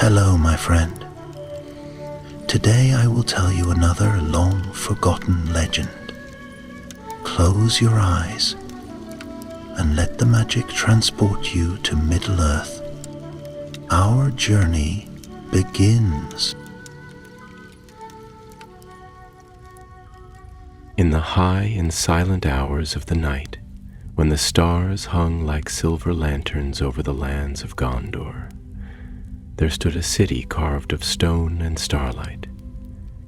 Hello, my friend. Today I will tell you another long-forgotten legend. Close your eyes and let the magic transport you to Middle-earth. Our journey begins. In the high and silent hours of the night, when the stars hung like silver lanterns over the lands of Gondor, there stood a city carved of stone and starlight.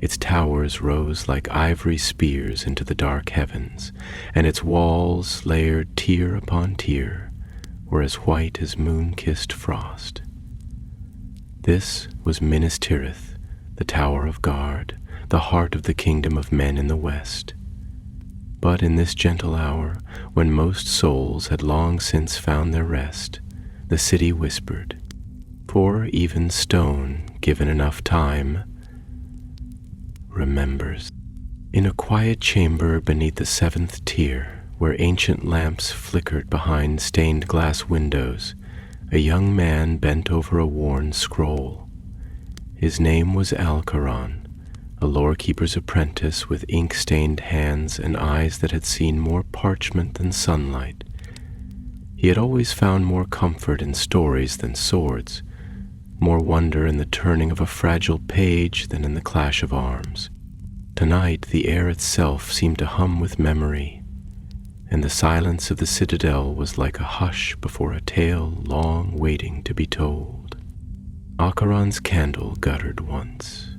Its towers rose like ivory spears into the dark heavens, and its walls, layered tier upon tier, were as white as moon-kissed frost. This was Minas Tirith, the Tower of Guard, the heart of the kingdom of men in the west. But in this gentle hour, when most souls had long since found their rest, the city whispered, for even stone, given enough time, remembers. In a quiet chamber beneath the seventh tier, where ancient lamps flickered behind stained glass windows, a young man bent over a worn scroll. His name was Alcaron, a lore-keeper's apprentice with ink-stained hands and eyes that had seen more parchment than sunlight. He had always found more comfort in stories than swords, more wonder in the turning of a fragile page than in the clash of arms. Tonight the air itself seemed to hum with memory, and the silence of the citadel was like a hush before a tale long waiting to be told. Alcaron's candle guttered once,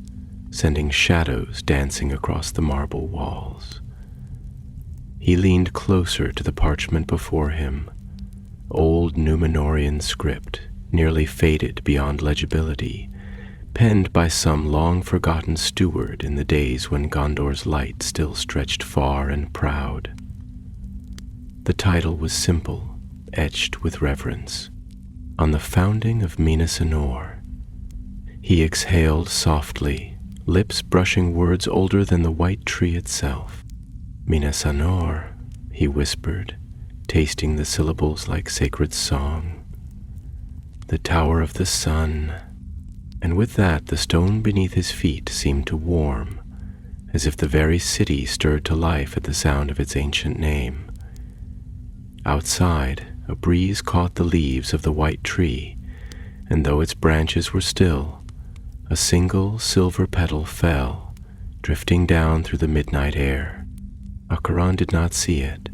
sending shadows dancing across the marble walls. He leaned closer to the parchment before him, old Númenórean script, nearly faded beyond legibility, penned by some long-forgotten steward in the days when Gondor's light still stretched far and proud. The title was simple, etched with reverence. On the founding of Minas Anor. He exhaled softly, lips brushing words older than the white tree itself. Minas Anor, he whispered, tasting the syllables like sacred song. The Tower of the Sun. And with that the stone beneath his feet seemed to warm, as if the very city stirred to life at the sound of its ancient name. Outside, a breeze caught the leaves of the white tree, and though its branches were still, a single silver petal fell, drifting down through the midnight air. Alcaron did not see it.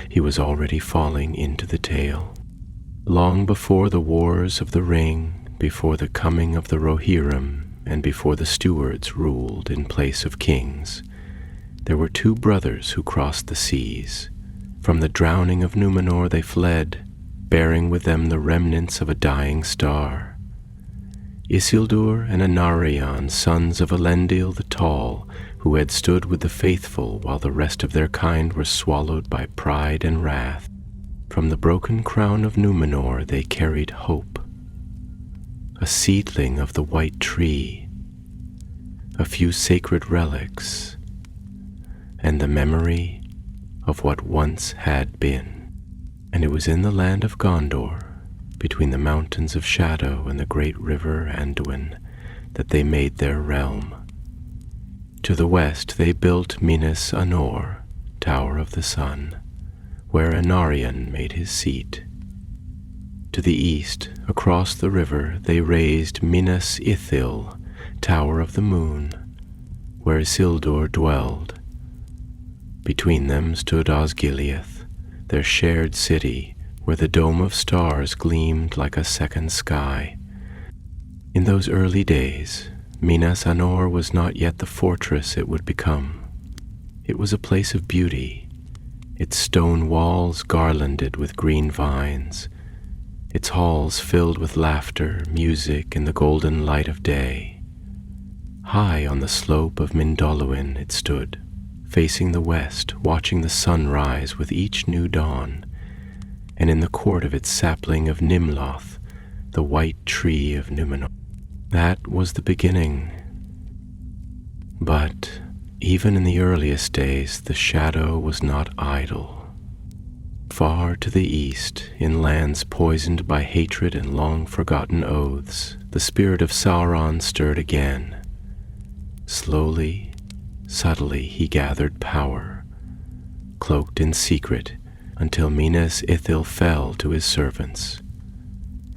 He was already falling into the tale. Long before the Wars of the Ring, before the coming of the Rohirrim, and before the stewards ruled in place of kings, there were two brothers who crossed the seas. From the drowning of Númenor they fled, bearing with them the remnants of a dying star. Isildur and Anarion, sons of Elendil the Tall, who had stood with the faithful while the rest of their kind were swallowed by pride and wrath. From the broken crown of Númenor they carried hope, a seedling of the white tree, a few sacred relics, and the memory of what once had been. And it was in the land of Gondor, between the mountains of Shadow and the great river Anduin, that they made their realm. To the west they built Minas Anor, Tower of the Sun, where Anarion made his seat. To the east, across the river, they raised Minas Ithil, Tower of the Moon, where Isildur dwelled. Between them stood Osgiliath, their shared city, where the dome of stars gleamed like a second sky. In those early days, Minas Anor was not yet the fortress it would become. It was a place of beauty, its stone walls garlanded with green vines, its halls filled with laughter, music, and the golden light of day. High on the slope of Mindolluin it stood, facing the west, watching the sun rise with each new dawn, and in the court of its sapling of Nimloth, the white tree of Númenor. That was the beginning. But even in the earliest days, the shadow was not idle. Far to the east, in lands poisoned by hatred and long-forgotten oaths, the spirit of Sauron stirred again. Slowly, subtly he gathered power, cloaked in secret, until Minas Ithil fell to his servants.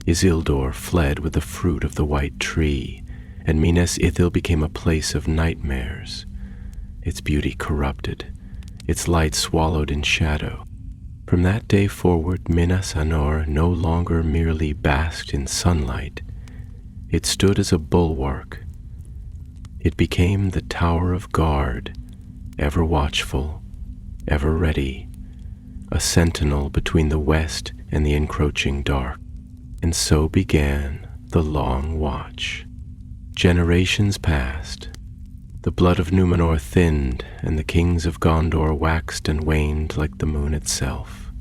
Isildur fled with the fruit of the white tree, and Minas Ithil became a place of nightmares, its beauty corrupted, its light swallowed in shadow. From that day forward, Minas Anor no longer merely basked in sunlight. It stood as a bulwark. It became the tower of guard, ever watchful, ever ready, a sentinel between the west and the encroaching dark. And so began the long watch. Generations passed. The blood of Númenor thinned, and the kings of Gondor waxed and waned like the moon itself.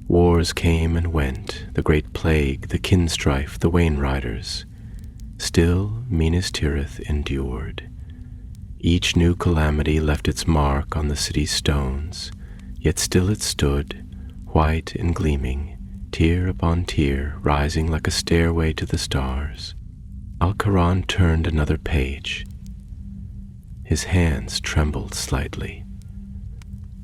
Wars came and went, the great plague, the kinstrife, the Wainriders. Still Minas Tirith endured. Each new calamity left its mark on the city's stones, yet still it stood, white and gleaming, tier upon tier, rising like a stairway to the stars. Alcaran turned another page. His hands trembled slightly.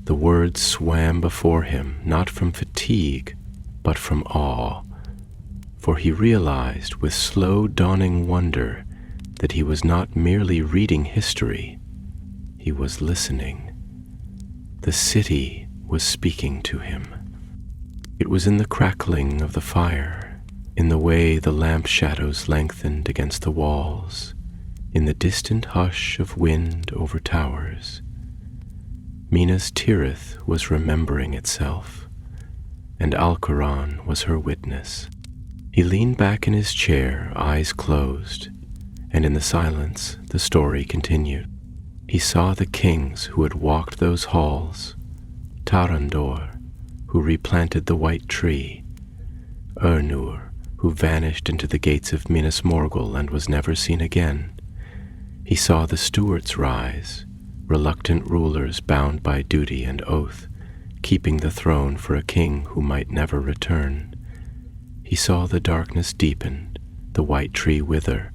The words swam before him, not from fatigue, but from awe, for he realized with slow dawning wonder that he was not merely reading history, he was listening. The city was speaking to him. It was in the crackling of the fire, in the way the lamp shadows lengthened against the walls, in the distant hush of wind over towers. Minas Tirith was remembering itself, and Alcaran was her witness. He leaned back in his chair, eyes closed, and in the silence the story continued. He saw the kings who had walked those halls, Tarandor, who replanted the white tree, Urnur, who vanished into the gates of Minas Morgul and was never seen again. He saw the stewards rise, reluctant rulers bound by duty and oath, keeping the throne for a king who might never return. He saw the darkness deepen, the white tree wither,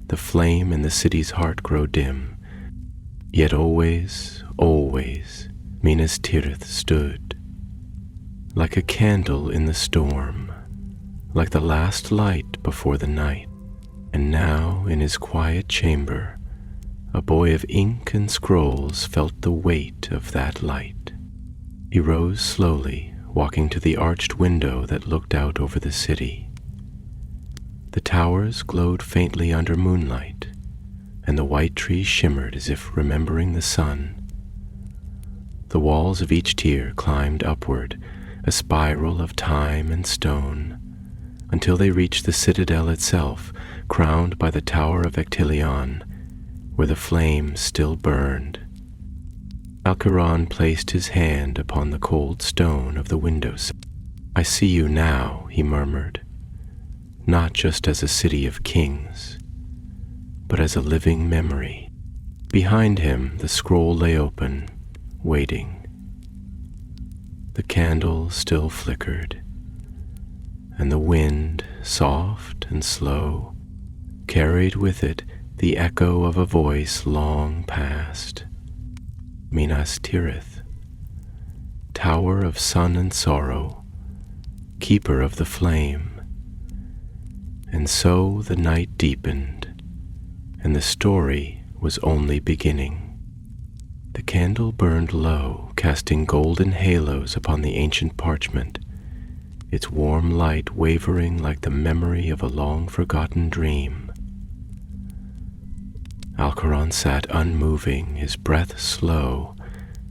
the flame in the city's heart grow dim. Yet always, always, Minas Tirith stood, like a candle in the storm, like the last light before the night. And now, in his quiet chamber, a boy of ink and scrolls felt the weight of that light. He rose slowly, walking to the arched window that looked out over the city. The towers glowed faintly under moonlight, and the white tree shimmered as if remembering the sun. The walls of each tier climbed upward, a spiral of time and stone, until they reached the citadel itself, crowned by the Tower of Ectilion, where the flames still burned. Alcaran placed his hand upon the cold stone of the windows. "I see you now," he murmured, "not just as a city of kings, but as a living memory." Behind him the scroll lay open, waiting. The candle still flickered, and the wind, soft and slow, carried with it the echo of a voice long past. Minas Tirith, tower of sun and sorrow, keeper of the flame. And so the night deepened, and the story was only beginning. The candle burned low, casting golden halos upon the ancient parchment, its warm light wavering like the memory of a long-forgotten dream. Alcaran sat unmoving, his breath slow,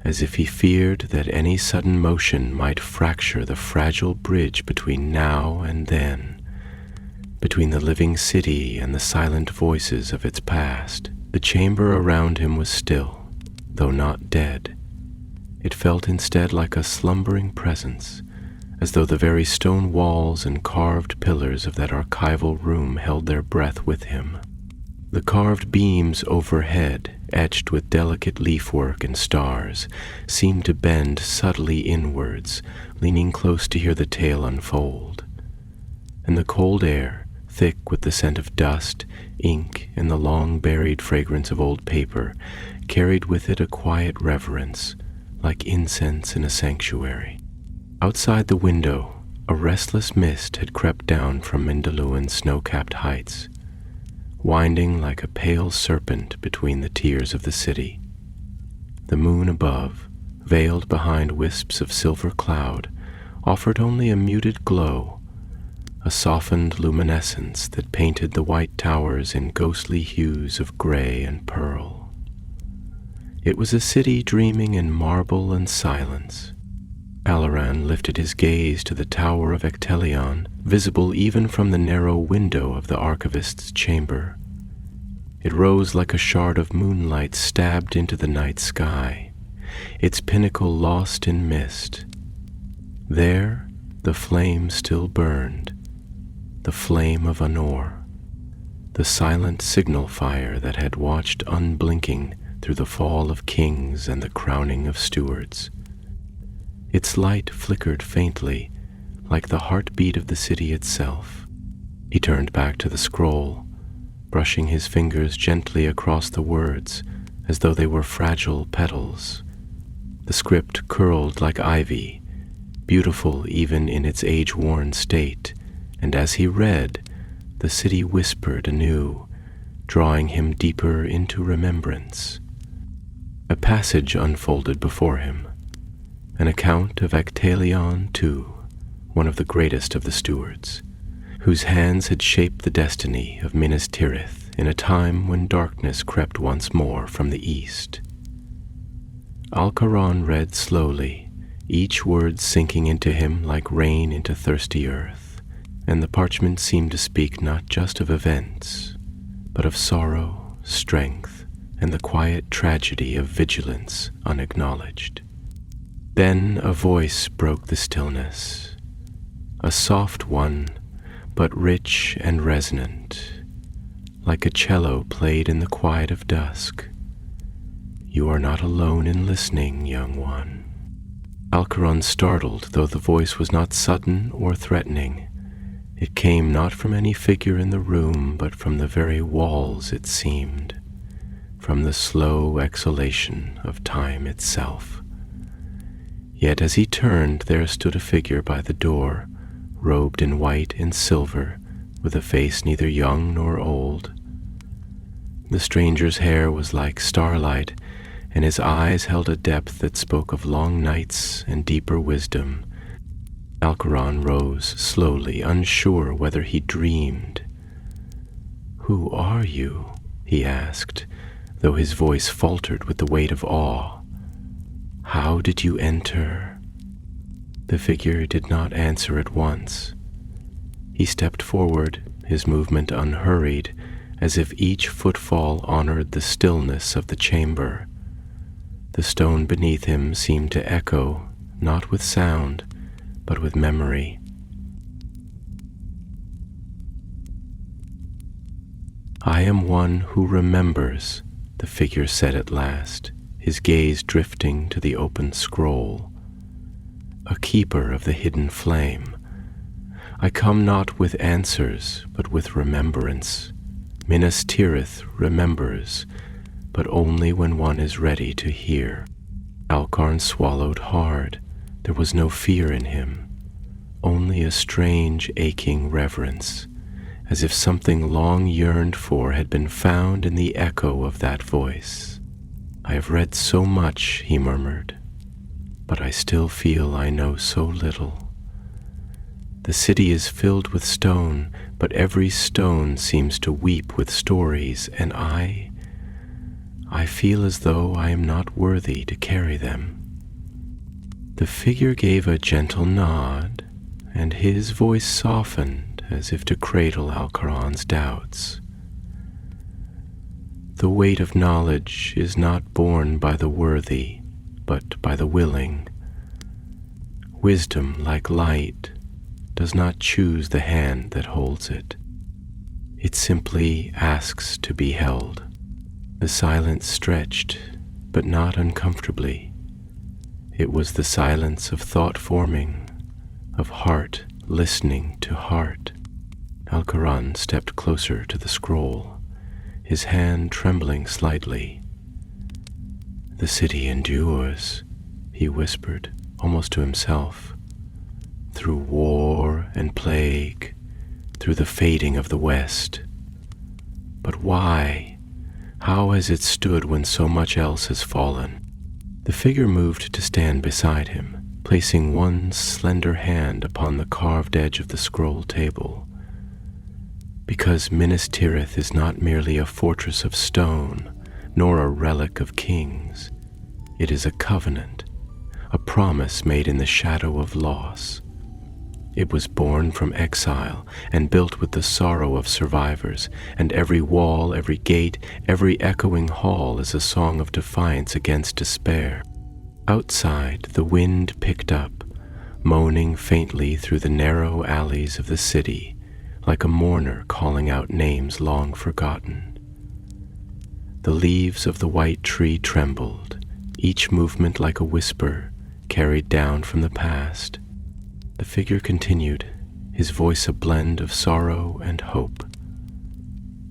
as if he feared that any sudden motion might fracture the fragile bridge between now and then, between the living city and the silent voices of its past. The chamber around him was still, though not dead. It felt instead like a slumbering presence, as though the very stone walls and carved pillars of that archival room held their breath with him. The carved beams overhead, etched with delicate leafwork and stars, seemed to bend subtly inwards, leaning close to hear the tale unfold. And the cold air, thick with the scent of dust, ink, and the long-buried fragrance of old paper, carried with it a quiet reverence, like incense in a sanctuary. Outside the window, a restless mist had crept down from Mindalluin's snow-capped heights, winding like a pale serpent between the tiers of the city. The moon above, veiled behind wisps of silver cloud, offered only a muted glow, a softened luminescence that painted the white towers in ghostly hues of gray and pearl. It was a city dreaming in marble and silence. Halloran lifted his gaze to the tower of Ectelion, visible even from the narrow window of the archivist's chamber. It rose like a shard of moonlight stabbed into the night sky, its pinnacle lost in mist. There, the flame still burned, the flame of Anor, the silent signal fire that had watched unblinking through the fall of kings and the crowning of stewards. Its light flickered faintly, like the heartbeat of the city itself. He turned back to the scroll, brushing his fingers gently across the words as though they were fragile petals. The script curled like ivy, beautiful even in its age-worn state, and as he read, the city whispered anew, drawing him deeper into remembrance. A passage unfolded before him, an account of Ectelion II, one of the greatest of the stewards, whose hands had shaped the destiny of Minas Tirith in a time when darkness crept once more from the east. Alcaron read slowly, each word sinking into him like rain into thirsty earth, and the parchment seemed to speak not just of events, but of sorrow, strength, and the quiet tragedy of vigilance unacknowledged. Then a voice broke the stillness, a soft one, but rich and resonant, like a cello played in the quiet of dusk. "You are not alone in listening, young one." Alcaron startled, though the voice was not sudden or threatening. It came not from any figure in the room, but from the very walls, it seemed, from the slow exhalation of time itself. Yet as he turned, there stood a figure by the door, robed in white and silver, with a face neither young nor old. The stranger's hair was like starlight, and his eyes held a depth that spoke of long nights and deeper wisdom. Alcaron rose slowly, unsure whether he dreamed. "Who are you?" he asked, though his voice faltered with the weight of awe. "How did you enter?" The figure did not answer at once. He stepped forward, his movement unhurried, as if each footfall honored the stillness of the chamber. The stone beneath him seemed to echo, not with sound, but with memory. "I am one who remembers," the figure said at last, his gaze drifting to the open scroll. "A keeper of the hidden flame. I come not with answers, but with remembrance. Minas Tirith remembers, but only when one is ready to hear." Alcarn swallowed hard. There was no fear in him, only a strange, aching reverence, as if something long yearned for had been found in the echo of that voice. "I have read so much," he murmured, "but I still feel I know so little. The city is filled with stone, but every stone seems to weep with stories, and I feel as though I am not worthy to carry them." The figure gave a gentle nod, and his voice softened as if to cradle Alcaron's doubts. "The weight of knowledge is not borne by the worthy, but by the willing. Wisdom, like light, does not choose the hand that holds it. It simply asks to be held." The silence stretched, but not uncomfortably. It was the silence of thought forming, of heart listening to heart. Alcaran stepped closer to the scroll, his hand trembling slightly. "The city endures," he whispered, almost to himself, "through war and plague, through the fading of the West. But why? How has it stood when so much else has fallen?" The figure moved to stand beside him, placing one slender hand upon the carved edge of the scroll table. "Because Minas Tirith is not merely a fortress of stone, nor a relic of kings. It is a covenant, a promise made in the shadow of loss. It was born from exile and built with the sorrow of survivors, and every wall, every gate, every echoing hall is a song of defiance against despair." Outside, the wind picked up, moaning faintly through the narrow alleys of the city, like a mourner calling out names long forgotten. The leaves of the white tree trembled, each movement like a whisper carried down from the past. The figure continued, his voice a blend of sorrow and hope.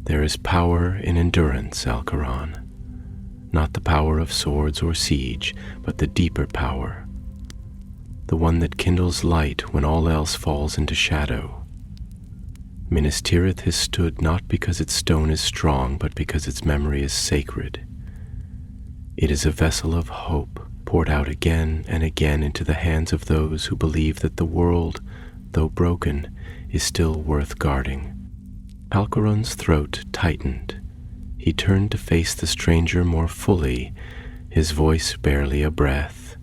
"There is power in endurance, Alcaran. Not the power of swords or siege, but the deeper power, the one that kindles light when all else falls into shadow. Minas Tirith has stood not because its stone is strong, but because its memory is sacred. It is a vessel of hope, poured out again and again into the hands of those who believe that the world, though broken, is still worth guarding." Alcaran's throat tightened. He turned to face the stranger more fully, his voice barely a breath.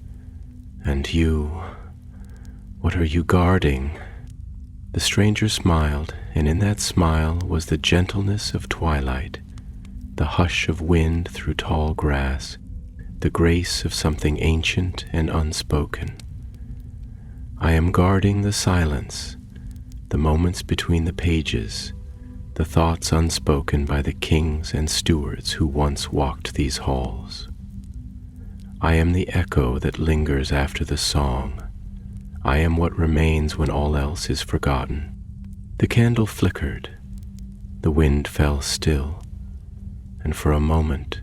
"And you, what are you guarding?" The stranger smiled, and in that smile was the gentleness of twilight, the hush of wind through tall grass, the grace of something ancient and unspoken. "I am guarding the silence, the moments between the pages, the thoughts unspoken by the kings and stewards who once walked these halls. I am the echo that lingers after the song. I am what remains when all else is forgotten." The candle flickered, the wind fell still, and for a moment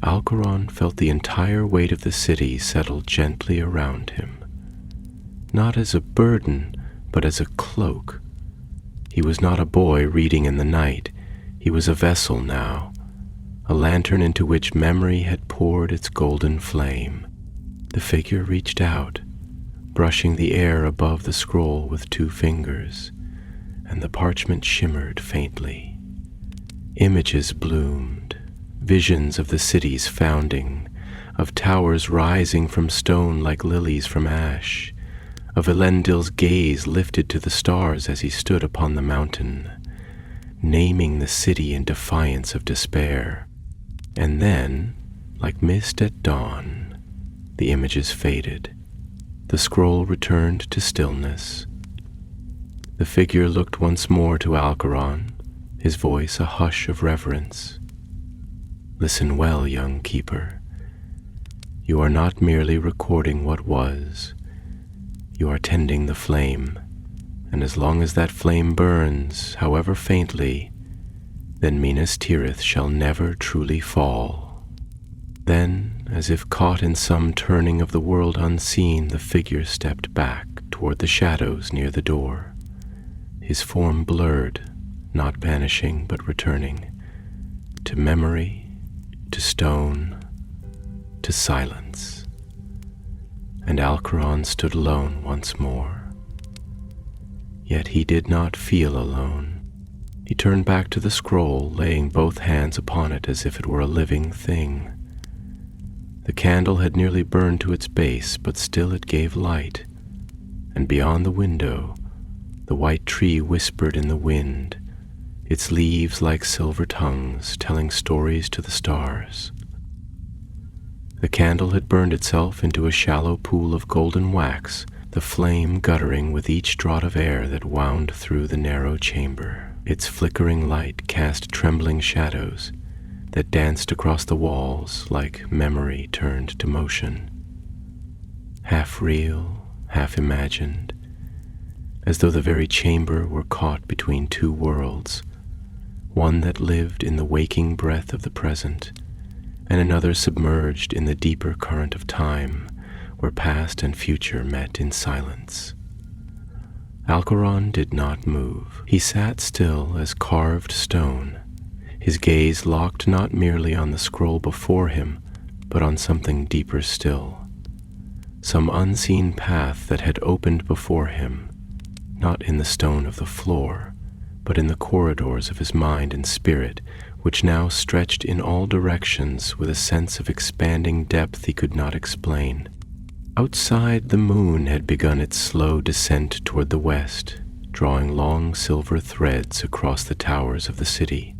Alcaran felt the entire weight of the city settle gently around him. Not as a burden, but as a cloak. He was not a boy reading in the night. He was a vessel now, a lantern into which memory had poured its golden flame. The figure reached out, brushing the air above the scroll with 2 fingers, and the parchment shimmered faintly. Images bloomed, visions of the city's founding, of towers rising from stone like lilies from ash, of Elendil's gaze lifted to the stars as he stood upon the mountain, naming the city in defiance of despair. And then, like mist at dawn, the images faded. The scroll returned to stillness. The figure looked once more to Alcaran, his voice a hush of reverence. "Listen well, young keeper. You are not merely recording what was. You are tending the flame, and as long as that flame burns, however faintly, then Minas Tirith shall never truly fall." Then, as if caught in some turning of the world unseen, the figure stepped back toward the shadows near the door, his form blurred, not vanishing but returning, to memory, to stone, to silence. And Alcaran stood alone once more. Yet he did not feel alone. He turned back to the scroll, laying both hands upon it as if it were a living thing. The candle had nearly burned to its base, but still it gave light, and beyond the window, the white tree whispered in the wind, its leaves like silver tongues telling stories to the stars. The candle had burned itself into a shallow pool of golden wax, the flame guttering with each draught of air that wound through the narrow chamber. Its flickering light cast trembling shadows that danced across the walls like memory turned to motion. Half real, half imagined, as though the very chamber were caught between two worlds, one that lived in the waking breath of the present, and another submerged in the deeper current of time, where past and future met in silence. Alcaron did not move. He sat still as carved stone, his gaze locked not merely on the scroll before him, but on something deeper still, some unseen path that had opened before him, not in the stone of the floor, but in the corridors of his mind and spirit, which now stretched in all directions with a sense of expanding depth he could not explain. Outside, the moon had begun its slow descent toward the west, drawing long silver threads across the towers of the city.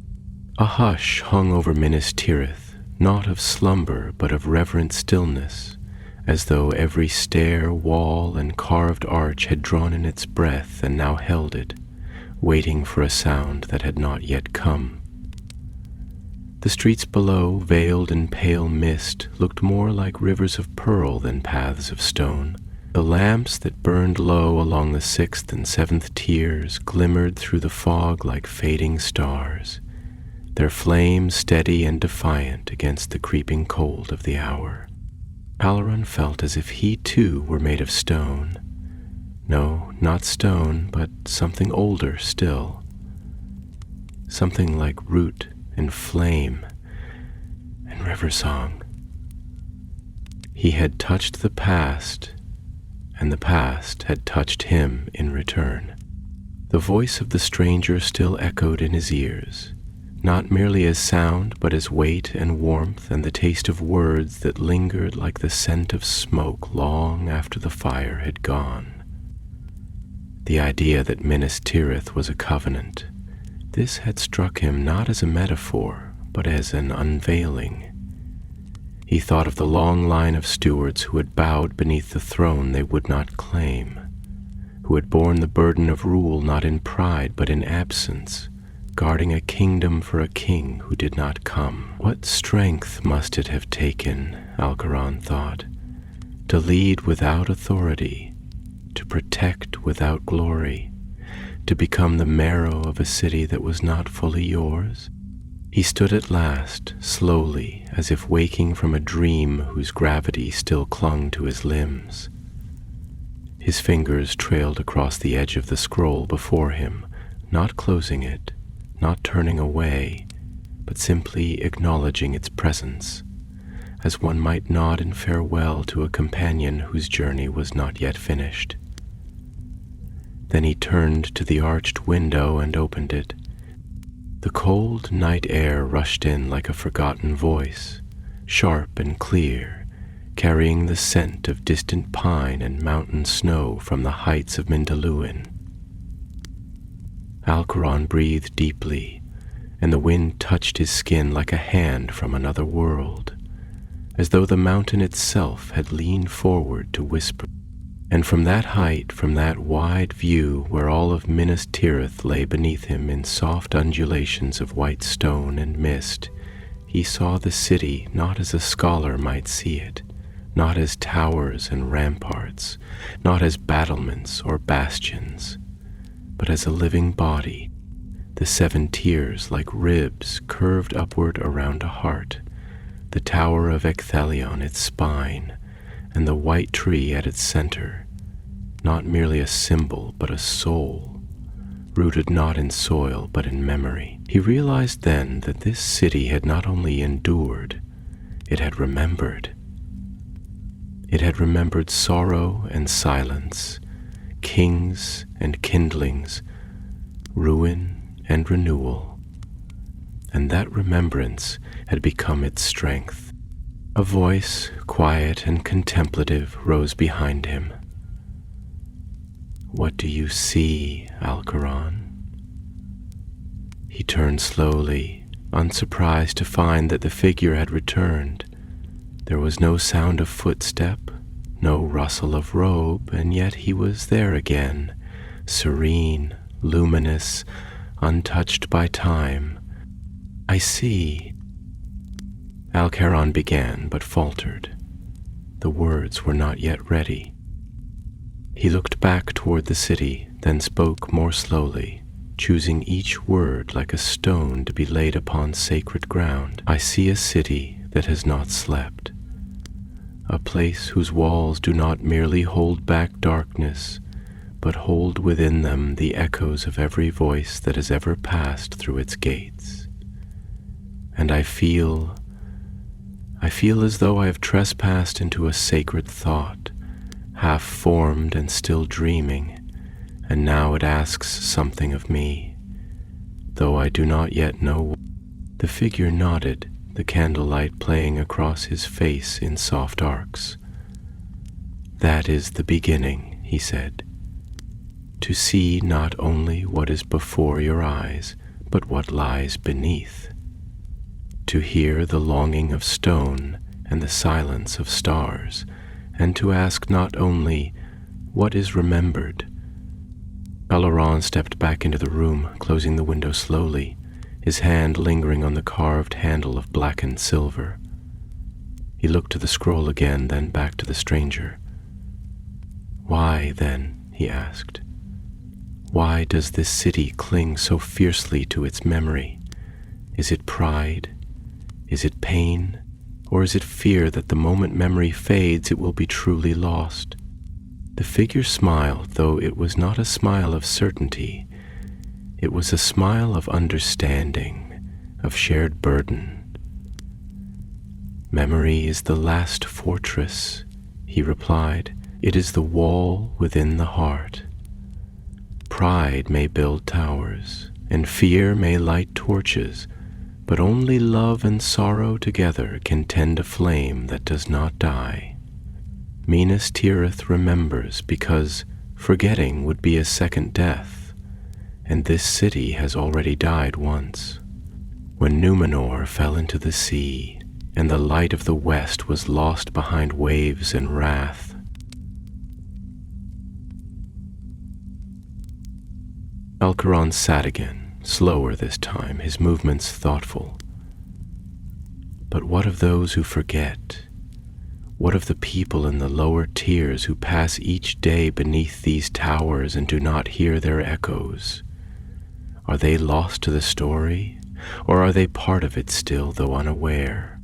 A hush hung over Minas Tirith, not of slumber but of reverent stillness, as though every stair, wall, and carved arch had drawn in its breath and now held it, waiting for a sound that had not yet come. The streets below, veiled in pale mist, looked more like rivers of pearl than paths of stone. The lamps that burned low along the 6th and 7th tiers glimmered through the fog like fading stars, their flames steady and defiant against the creeping cold of the hour. Alcaron felt as if he too were made of stone. No, not stone, but something older still. Something like root and flame and river song. He had touched the past, and the past had touched him in return. The voice of the stranger still echoed in his ears, not merely as sound, but as weight and warmth and the taste of words that lingered like the scent of smoke long after the fire had gone. The idea that Minas Tirith was a covenant, this had struck him not as a metaphor, but as an unveiling. He thought of the long line of stewards who had bowed beneath the throne they would not claim, who had borne the burden of rule not in pride but in absence, guarding a kingdom for a king who did not come. What strength must it have taken, Alcaron thought, to lead without authority, to protect without glory, to become the marrow of a city that was not fully yours? He stood at last, slowly, as if waking from a dream whose gravity still clung to his limbs. His fingers trailed across the edge of the scroll before him, not closing it, not turning away, but simply acknowledging its presence, as one might nod in farewell to a companion whose journey was not yet finished. Then he turned to the arched window and opened it. The cold night air rushed in like a forgotten voice, sharp and clear, carrying the scent of distant pine and mountain snow from the heights of Mindalluin. Alcaron breathed deeply, and the wind touched his skin like a hand from another world, as though the mountain itself had leaned forward to whisper. And from that height, from that wide view where all of Minas Tirith lay beneath him in soft undulations of white stone and mist, he saw the city not as a scholar might see it, not as towers and ramparts, not as battlements or bastions, but as a living body, the 7 tiers like ribs curved upward around a heart, the tower of Ecthelion its spine, and the white tree at its center, not merely a symbol but a soul, rooted not in soil but in memory. He realized then that this city had not only endured, it had remembered. It had remembered sorrow and silence, kings and kindlings, ruin and renewal, and that remembrance had become its strength. A voice, quiet and contemplative, rose behind him. "What do you see, Alcaron?" He turned slowly, unsurprised to find that the figure had returned. There was no sound of footstep, no rustle of robe, and yet he was there again, serene, luminous, untouched by time. "I see," Alcaron began, but faltered. The words were not yet ready. He looked back toward the city, then spoke more slowly, choosing each word like a stone to be laid upon sacred ground. I see a city that has not slept, a place whose walls do not merely hold back darkness, but hold within them the echoes of every voice that has ever passed through its gates. And I feel as though I have trespassed into a sacred thought, half formed and still dreaming, and now it asks something of me, though I do not yet know. The figure nodded, the candlelight playing across his face in soft arcs. That is the beginning, he said. To see not only what is before your eyes, but what lies beneath. To hear the longing of stone and the silence of stars, and to ask not only what is remembered. Alaron stepped back into the room, closing the window slowly, his hand lingering on the carved handle of blackened silver. He looked to the scroll again, then back to the stranger. Why, then, he asked, why does this city cling so fiercely to its memory? Is it pride? Is it pain? Or is it fear that the moment memory fades, it will be truly lost? The figure smiled, though it was not a smile of certainty. It was a smile of understanding, of shared burden. Memory is the last fortress, he replied. It is the wall within the heart. Pride may build towers, and fear may light torches, but only love and sorrow together can tend a flame that does not die. Minas Tirith remembers because forgetting would be a second death, and this city has already died once. When Numenor fell into the sea, and the light of the west was lost behind waves and wrath, Alcaron sat again, slower this time, his movements thoughtful. But what of those who forget? What of the people in the lower tiers who pass each day beneath these towers and do not hear their echoes? Are they lost to the story, or are they part of it still, though unaware?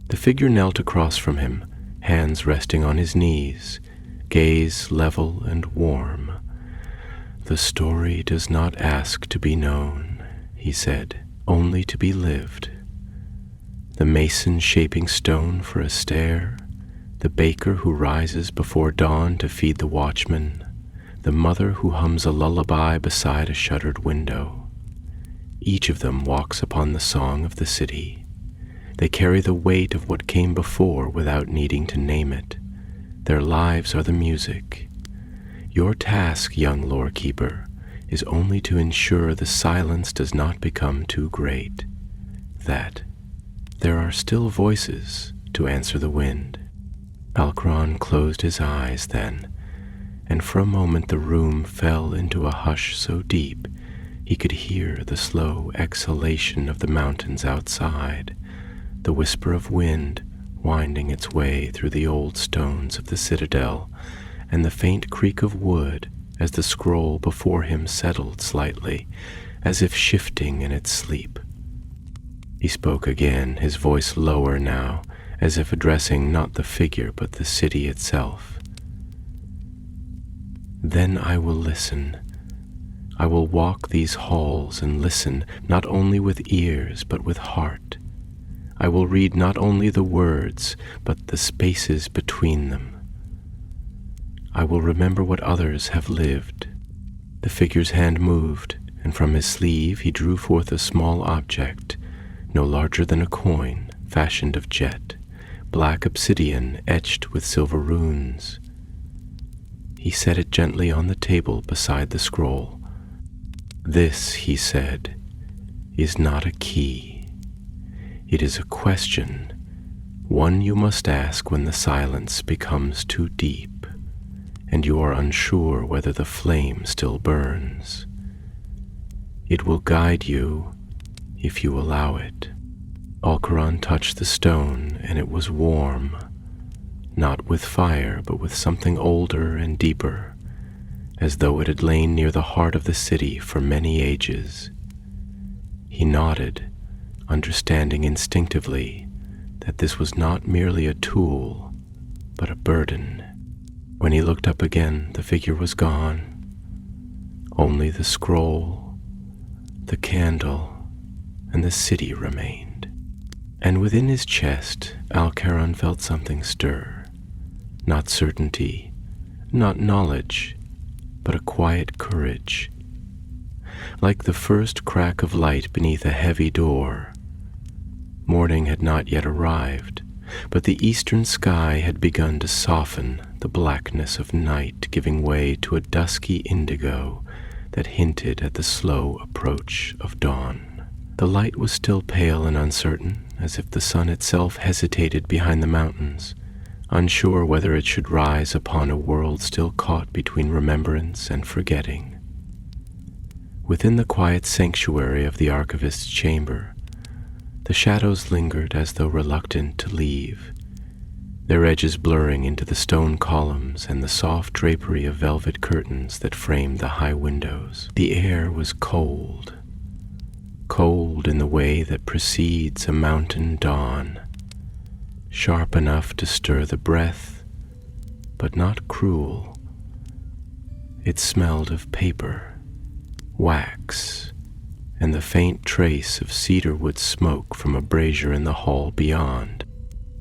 The figure knelt across from him, hands resting on his knees, gaze level and warm. The story does not ask to be known, he said, only to be lived. The mason shaping stone for a stair, the baker who rises before dawn to feed the watchman, the mother who hums a lullaby beside a shuttered window. Each of them walks upon the song of the city. They carry the weight of what came before without needing to name it. Their lives are the music. Your task, young lore-keeper, is only to ensure the silence does not become too great, that there are still voices to answer the wind. Alcaron closed his eyes then, and for a moment the room fell into a hush so deep he could hear the slow exhalation of the mountains outside, the whisper of wind winding its way through the old stones of the citadel, and the faint creak of wood as the scroll before him settled slightly, as if shifting in its sleep. He spoke again, his voice lower now, as if addressing not the figure but the city itself. Then I will listen. I will walk these halls and listen, not only with ears but with heart. I will read not only the words, but the spaces between them. I will remember what others have lived. The figure's hand moved, and from his sleeve he drew forth a small object, no larger than a coin, fashioned of jet, black obsidian etched with silver runes. He set it gently on the table beside the scroll. This, he said, is not a key. It is a question, one you must ask when the silence becomes too deep, and you are unsure whether the flame still burns. It will guide you if you allow it. Alcaron touched the stone, and it was warm, not with fire, but with something older and deeper, as though it had lain near the heart of the city for many ages. He nodded, understanding instinctively that this was not merely a tool, but a burden. When he looked up again, the figure was gone. Only the scroll, the candle, and the city remained. And within his chest, Alcaron felt something stir. Not certainty, not knowledge, but a quiet courage. Like the first crack of light beneath a heavy door. Morning had not yet arrived, but the eastern sky had begun to soften, the blackness of night giving way to a dusky indigo that hinted at the slow approach of dawn. The light was still pale and uncertain, as if the sun itself hesitated behind the mountains, unsure whether it should rise upon a world still caught between remembrance and forgetting. Within the quiet sanctuary of the archivist's chamber, the shadows lingered as though reluctant to leave, their edges blurring into the stone columns and the soft drapery of velvet curtains that framed the high windows. The air was cold, cold in the way that precedes a mountain dawn, sharp enough to stir the breath, but not cruel. It smelled of paper, wax, and the faint trace of cedarwood smoke from a brazier in the hall beyond.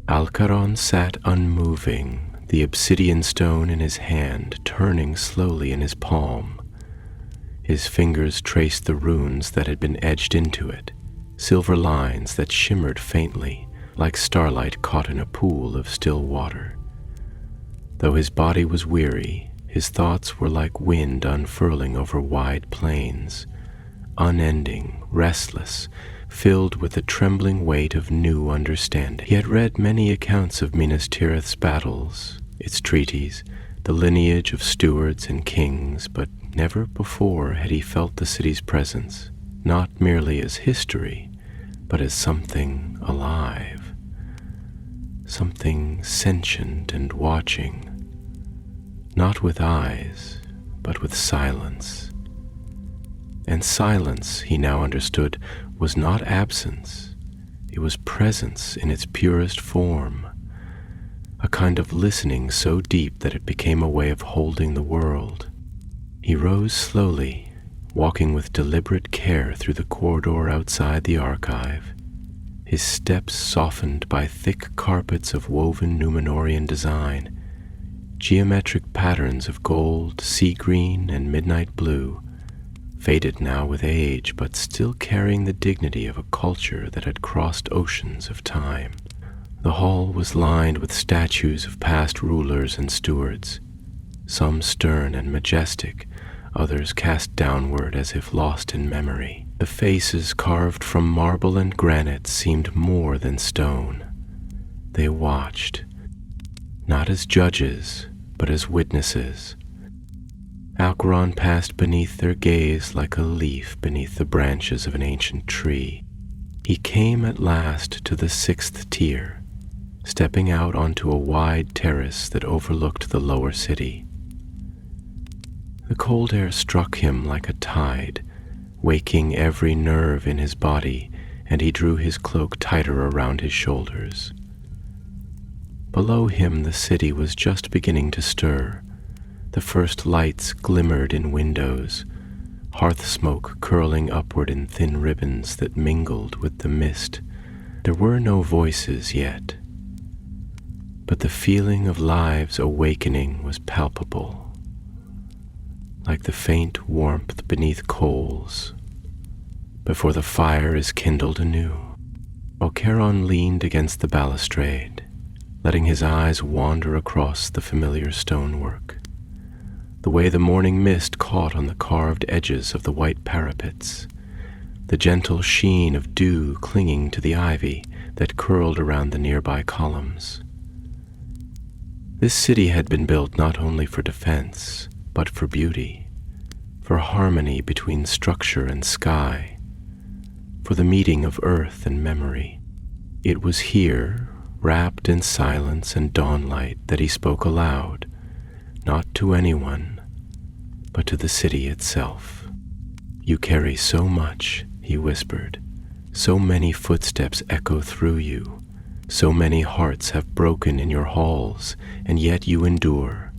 Alcaron sat unmoving, the obsidian stone in his hand turning slowly in his palm. His fingers traced the runes that had been etched into it, silver lines that shimmered faintly, like starlight caught in a pool of still water. Though his body was weary, his thoughts were like wind unfurling over wide plains, unending, restless, filled with the trembling weight of new understanding. He had read many accounts of Minas Tirith's battles, its treaties, the lineage of stewards and kings, but never before had he felt the city's presence, not merely as history, but as something alive, something sentient and watching, not with eyes, but with silence. And silence, he now understood, was not absence. It was presence in its purest form, a kind of listening so deep that it became a way of holding the world. He rose slowly, walking with deliberate care through the corridor outside the archive, his steps softened by thick carpets of woven Númenórean design, geometric patterns of gold, sea green, and midnight blue, faded now with age, but still carrying the dignity of a culture that had crossed oceans of time. The hall was lined with statues of past rulers and stewards, some stern and majestic, others cast downward as if lost in memory. The faces carved from marble and granite seemed more than stone. They watched, not as judges, but as witnesses. Alcaron passed beneath their gaze like a leaf beneath the branches of an ancient tree. He came at last to the 6th tier, stepping out onto a wide terrace that overlooked the lower city. The cold air struck him like a tide, waking every nerve in his body, and he drew his cloak tighter around his shoulders. Below him the city was just beginning to stir. The first lights glimmered in windows, hearth smoke curling upward in thin ribbons that mingled with the mist. There were no voices yet, but the feeling of lives awakening was palpable, like the faint warmth beneath coals before the fire is kindled anew. Alcaron leaned against the balustrade, letting his eyes wander across the familiar stonework, the way the morning mist caught on the carved edges of the white parapets, the gentle sheen of dew clinging to the ivy that curled around the nearby columns. This city had been built not only for defense, but for beauty, for harmony between structure and sky, for the meeting of earth and memory. It was here, wrapped in silence and dawnlight, that he spoke aloud, not to anyone, but to the city itself. You carry so much, he whispered. So many footsteps echo through you. So many hearts have broken in your halls, and yet you endure.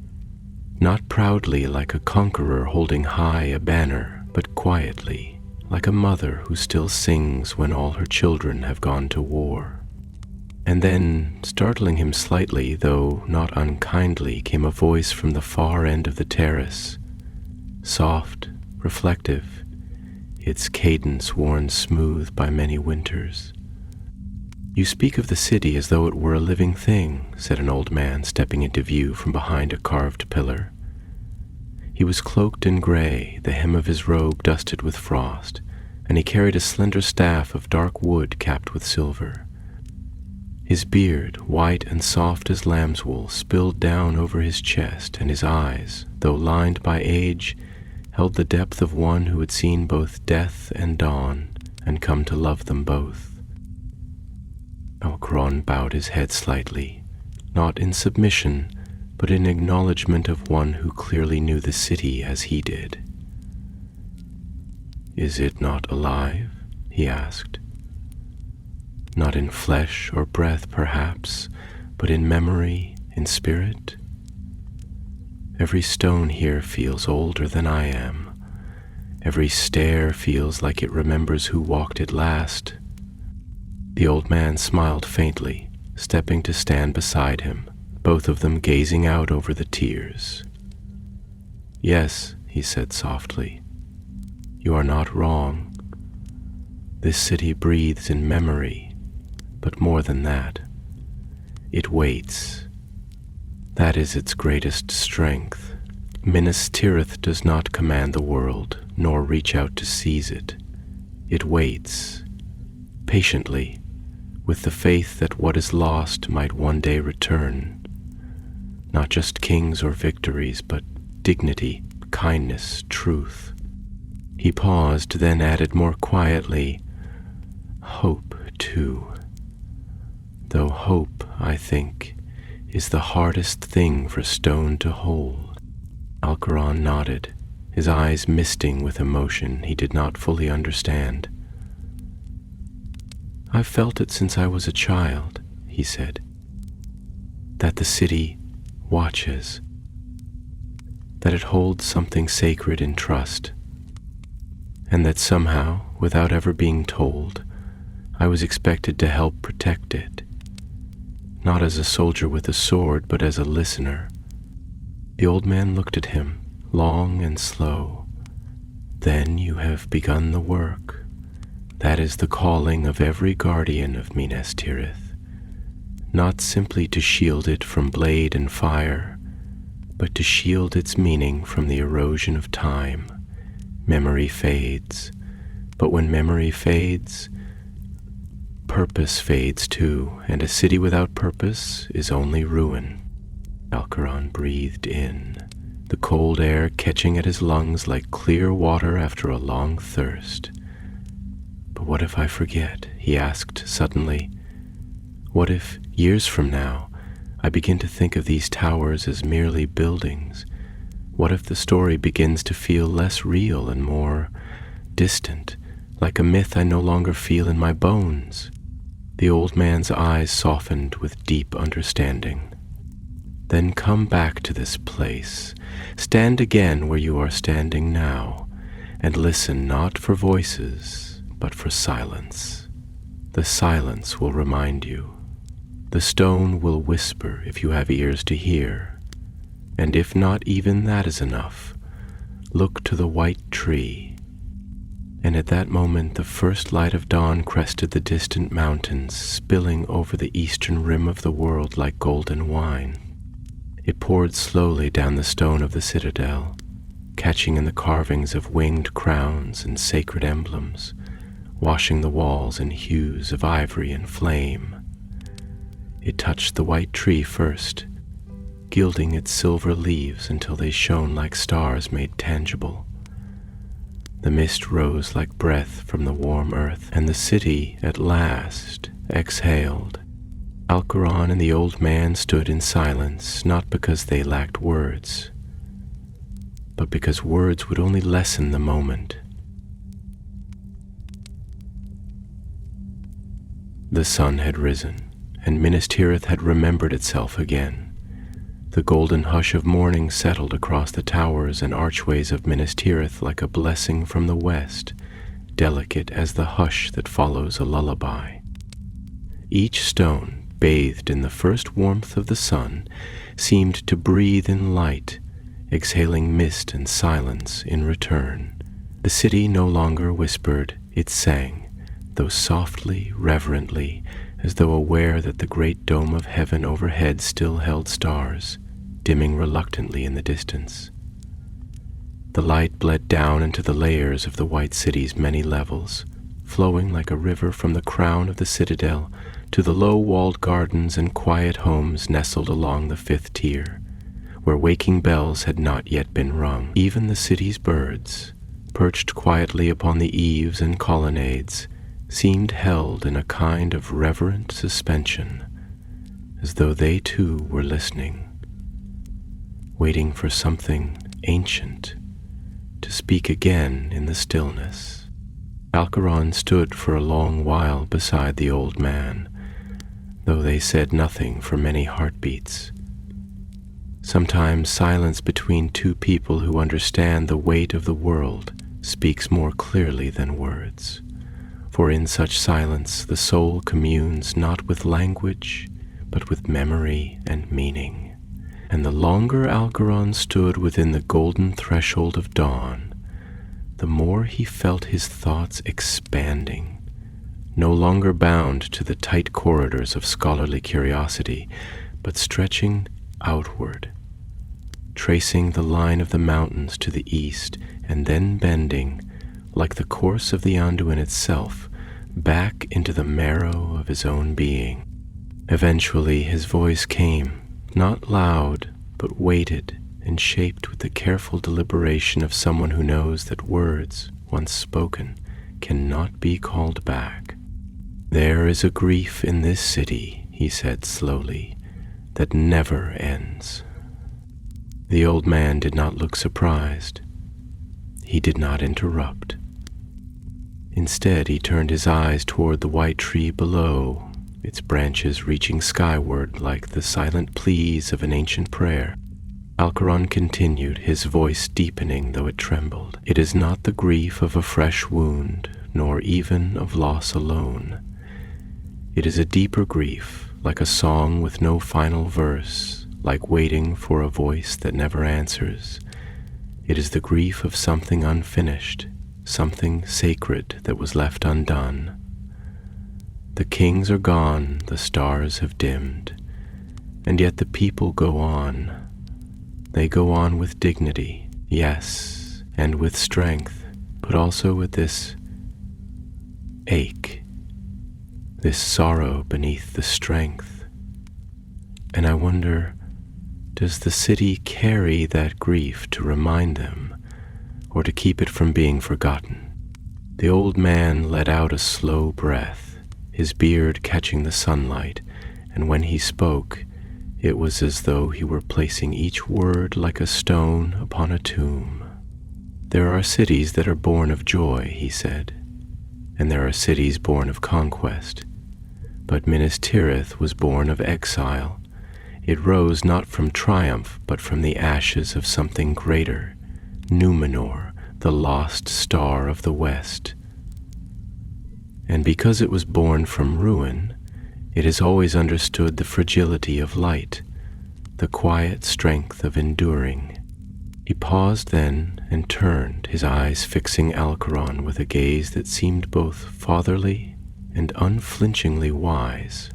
Not proudly like a conqueror holding high a banner, but quietly, like a mother who still sings when all her children have gone to war. And then, startling him slightly, though not unkindly, came a voice from the far end of the terrace, soft, reflective, its cadence worn smooth by many winters. You speak of the city as though it were a living thing, said an old man stepping into view from behind a carved pillar. He was cloaked in gray, the hem of his robe dusted with frost, and he carried a slender staff of dark wood capped with silver. His beard, white and soft as lamb's wool, spilled down over his chest, and his eyes, though lined by age, held the depth of one who had seen both death and dawn, and come to love them both. Alcaron bowed his head slightly, not in submission, but in acknowledgement of one who clearly knew the city as he did. "Is it not alive?" he asked. "Not in flesh or breath, perhaps, but in memory, in spirit? Every stone here feels older than I am. Every stair feels like it remembers who walked it last." The old man smiled faintly, stepping to stand beside him, both of them gazing out over the tears. "Yes," he said softly, "you are not wrong. This city breathes in memory, but more than that, it waits. That is its greatest strength. Minas Tirith does not command the world, nor reach out to seize it. It waits, patiently, with the faith that what is lost might one day return. Not just kings or victories, but dignity, kindness, truth." He paused, then added more quietly, "Hope, too. Though hope, I think, is the hardest thing for stone to hold." Alcaron nodded, his eyes misting with emotion he did not fully understand. "I've felt it since I was a child," he said, "that the city watches, that it holds something sacred in trust, and that somehow, without ever being told, I was expected to help protect it. Not as a soldier with a sword, but as a listener." The old man looked at him, long and slow. "Then you have begun the work. That is the calling of every guardian of Minas Tirith. Not simply to shield it from blade and fire, but to shield its meaning from the erosion of time. Memory fades, but when memory fades, purpose fades too, and a city without purpose is only ruin." Alcaron breathed in, the cold air catching at his lungs like clear water after a long thirst. "But what if I forget?" he asked suddenly. "What if, years from now, I begin to think of these towers as merely buildings? What if the story begins to feel less real and more distant, like a myth I no longer feel in my bones?" The old man's eyes softened with deep understanding. "Then come back to this place. Stand again where you are standing now, and listen not for voices, but for silence. The silence will remind you. The stone will whisper if you have ears to hear. And if not even that is enough, look to the white tree." And at that moment the first light of dawn crested the distant mountains, spilling over the eastern rim of the world like golden wine. It poured slowly down the stone of the citadel, catching in the carvings of winged crowns and sacred emblems, washing the walls in hues of ivory and flame. It touched the white tree first, gilding its silver leaves until they shone like stars made tangible. The mist rose like breath from the warm earth, and the city at last exhaled. Alcaron and the old man stood in silence, not because they lacked words, but because words would only lessen the moment. The sun had risen, and Minas Tirith had remembered itself again. The golden hush of morning settled across the towers and archways of Minas Tirith like a blessing from the west, delicate as the hush that follows a lullaby. Each stone, bathed in the first warmth of the sun, seemed to breathe in light, exhaling mist and silence in return. The city no longer whispered, it sang, though softly, reverently, as though aware that the great dome of heaven overhead still held stars, dimming reluctantly in the distance. The light bled down into the layers of the white city's many levels, flowing like a river from the crown of the citadel to the low-walled gardens and quiet homes nestled along the fifth tier, where waking bells had not yet been rung. Even the city's birds, perched quietly upon the eaves and colonnades, seemed held in a kind of reverent suspension, as though they too were listening, waiting for something ancient to speak again in the stillness. Alcaron stood for a long while beside the old man, though they said nothing for many heartbeats. Sometimes silence between two people who understand the weight of the world speaks more clearly than words. For in such silence the soul communes not with language, but with memory and meaning. And the longer Alcaron stood within the golden threshold of dawn, the more he felt his thoughts expanding, no longer bound to the tight corridors of scholarly curiosity, but stretching outward, tracing the line of the mountains to the east, and then bending, like the course of the Anduin itself, back into the marrow of his own being. Eventually his voice came, not loud, but weighted and shaped with the careful deliberation of someone who knows that words, once spoken, cannot be called back. "There is a grief in this city," he said slowly, "that never ends." The old man did not look surprised. He did not interrupt. Instead, he turned his eyes toward the white tree below, its branches reaching skyward like the silent pleas of an ancient prayer. Alcaron continued, his voice deepening though it trembled. "It is not the grief of a fresh wound, nor even of loss alone. It is a deeper grief, like a song with no final verse, like waiting for a voice that never answers. It is the grief of something unfinished, something sacred that was left undone. The kings are gone, the stars have dimmed, and yet the people go on. They go on with dignity, yes, and with strength, but also with this ache, this sorrow beneath the strength. And I wonder, does the city carry that grief to remind them, or to keep it from being forgotten?" The old man let out a slow breath, his beard catching the sunlight, and when he spoke, it was as though he were placing each word like a stone upon a tomb. "There are cities that are born of joy," he said, "and there are cities born of conquest. But Minas Tirith was born of exile. It rose not from triumph, but from the ashes of something greater, Numenor, the lost star of the west. And because it was born from ruin, it has always understood the fragility of light, the quiet strength of enduring." He paused then and turned, his eyes fixing Alcaron with a gaze that seemed both fatherly and unflinchingly wise.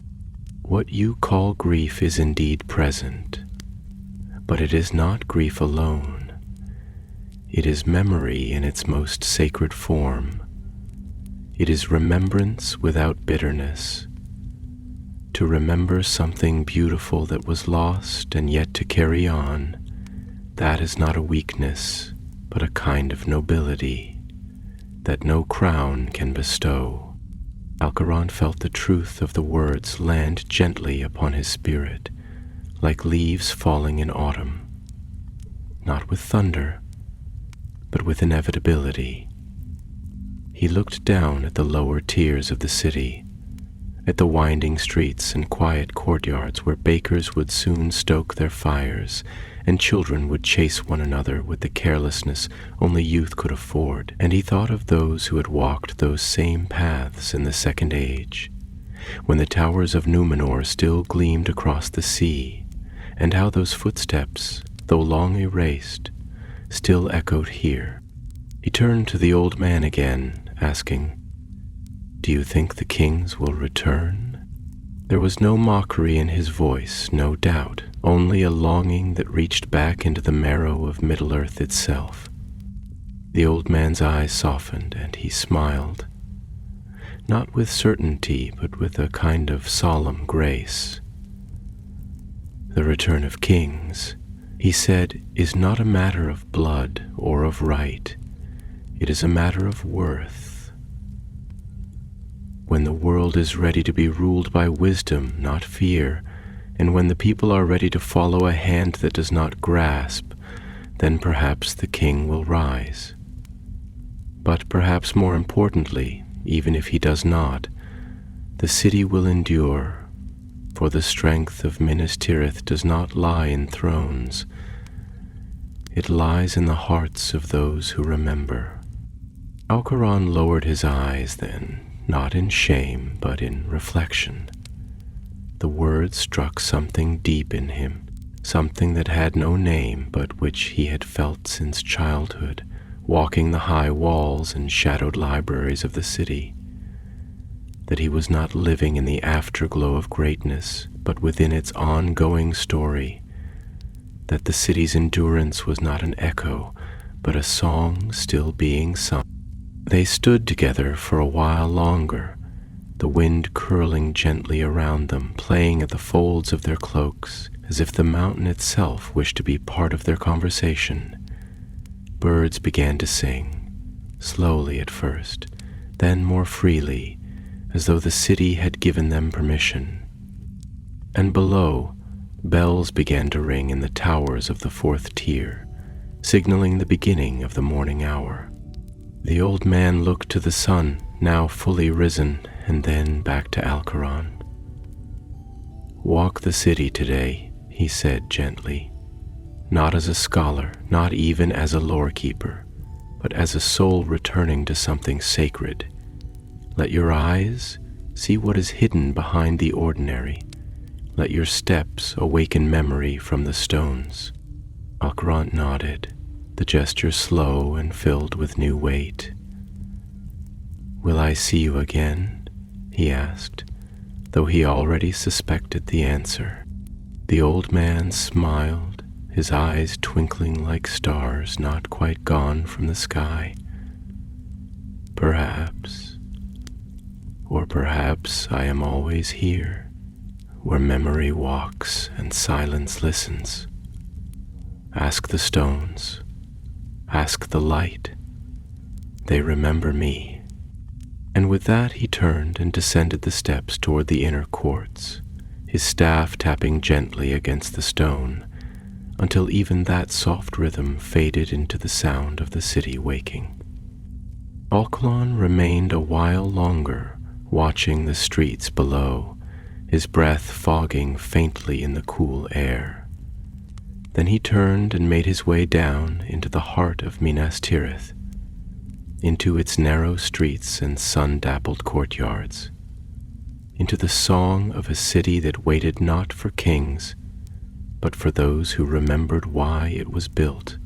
"What you call grief is indeed present, but it is not grief alone. It is memory in its most sacred form. It is remembrance without bitterness. To remember something beautiful that was lost and yet to carry on, that is not a weakness, but a kind of nobility that no crown can bestow." Alcaron felt the truth of the words land gently upon his spirit, like leaves falling in autumn, not with thunder, but with inevitability. He looked down at the lower tiers of the city, at the winding streets and quiet courtyards where bakers would soon stoke their fires and children would chase one another with the carelessness only youth could afford, and he thought of those who had walked those same paths in the Second Age, when the towers of Numenor still gleamed across the sea, and how those footsteps, though long erased, still echoed here. He turned to the old man again, asking, "Do you think the kings will return?" There was no mockery in his voice, no doubt, only a longing that reached back into the marrow of Middle-earth itself. The old man's eyes softened, and he smiled, not with certainty, but with a kind of solemn grace. "The return of kings," he said, "is not a matter of blood or of right. It is a matter of worth. When the world is ready to be ruled by wisdom, not fear, and when the people are ready to follow a hand that does not grasp, then perhaps the king will rise. But perhaps more importantly, even if he does not, the city will endure, for the strength of Minas Tirith does not lie in thrones. It lies in the hearts of those who remember." Alcaran lowered his eyes then, not in shame, but in reflection. The words struck something deep in him, something that had no name, but which he had felt since childhood, walking the high walls and shadowed libraries of the city. That he was not living in the afterglow of greatness, but within its ongoing story. That the city's endurance was not an echo, but a song still being sung. They stood together for a while longer, the wind curling gently around them, playing at the folds of their cloaks, as if the mountain itself wished to be part of their conversation. Birds began to sing, slowly at first, then more freely, as though the city had given them permission. And below, bells began to ring in the towers of the fourth tier, signaling the beginning of the morning hour. The old man looked to the sun, now fully risen, and then back to Alcaran. "Walk the city today," he said gently, "not as a scholar, not even as a lore-keeper, but as a soul returning to something sacred. Let your eyes see what is hidden behind the ordinary. Let your steps awaken memory from the stones." Alcaran nodded, the gesture slow and filled with new weight. "Will I see you again?" he asked, though he already suspected the answer. The old man smiled, his eyes twinkling like stars not quite gone from the sky. "Perhaps, or perhaps I am always here, where memory walks and silence listens. Ask the stones. Ask the light. They remember me." And with that he turned and descended the steps toward the inner courts, his staff tapping gently against the stone, until even that soft rhythm faded into the sound of the city waking. Alcalan remained a while longer, watching the streets below, his breath fogging faintly in the cool air. Then he turned and made his way down into the heart of Minas Tirith, into its narrow streets and sun-dappled courtyards, into the song of a city that waited not for kings, but for those who remembered why it was built.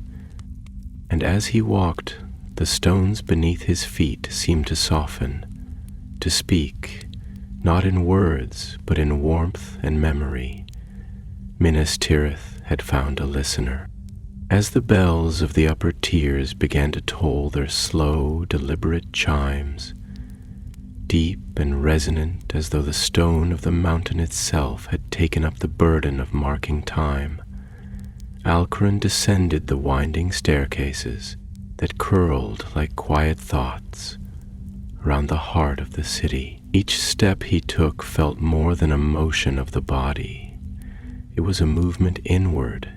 And as he walked, the stones beneath his feet seemed to soften, to speak, not in words, but in warmth and memory. Minas Tirith had found a listener. As the bells of the upper tiers began to toll their slow, deliberate chimes, deep and resonant as though the stone of the mountain itself had taken up the burden of marking time, Alcaran descended the winding staircases that curled like quiet thoughts around the heart of the city. Each step he took felt more than a motion of the body. It was a movement inward,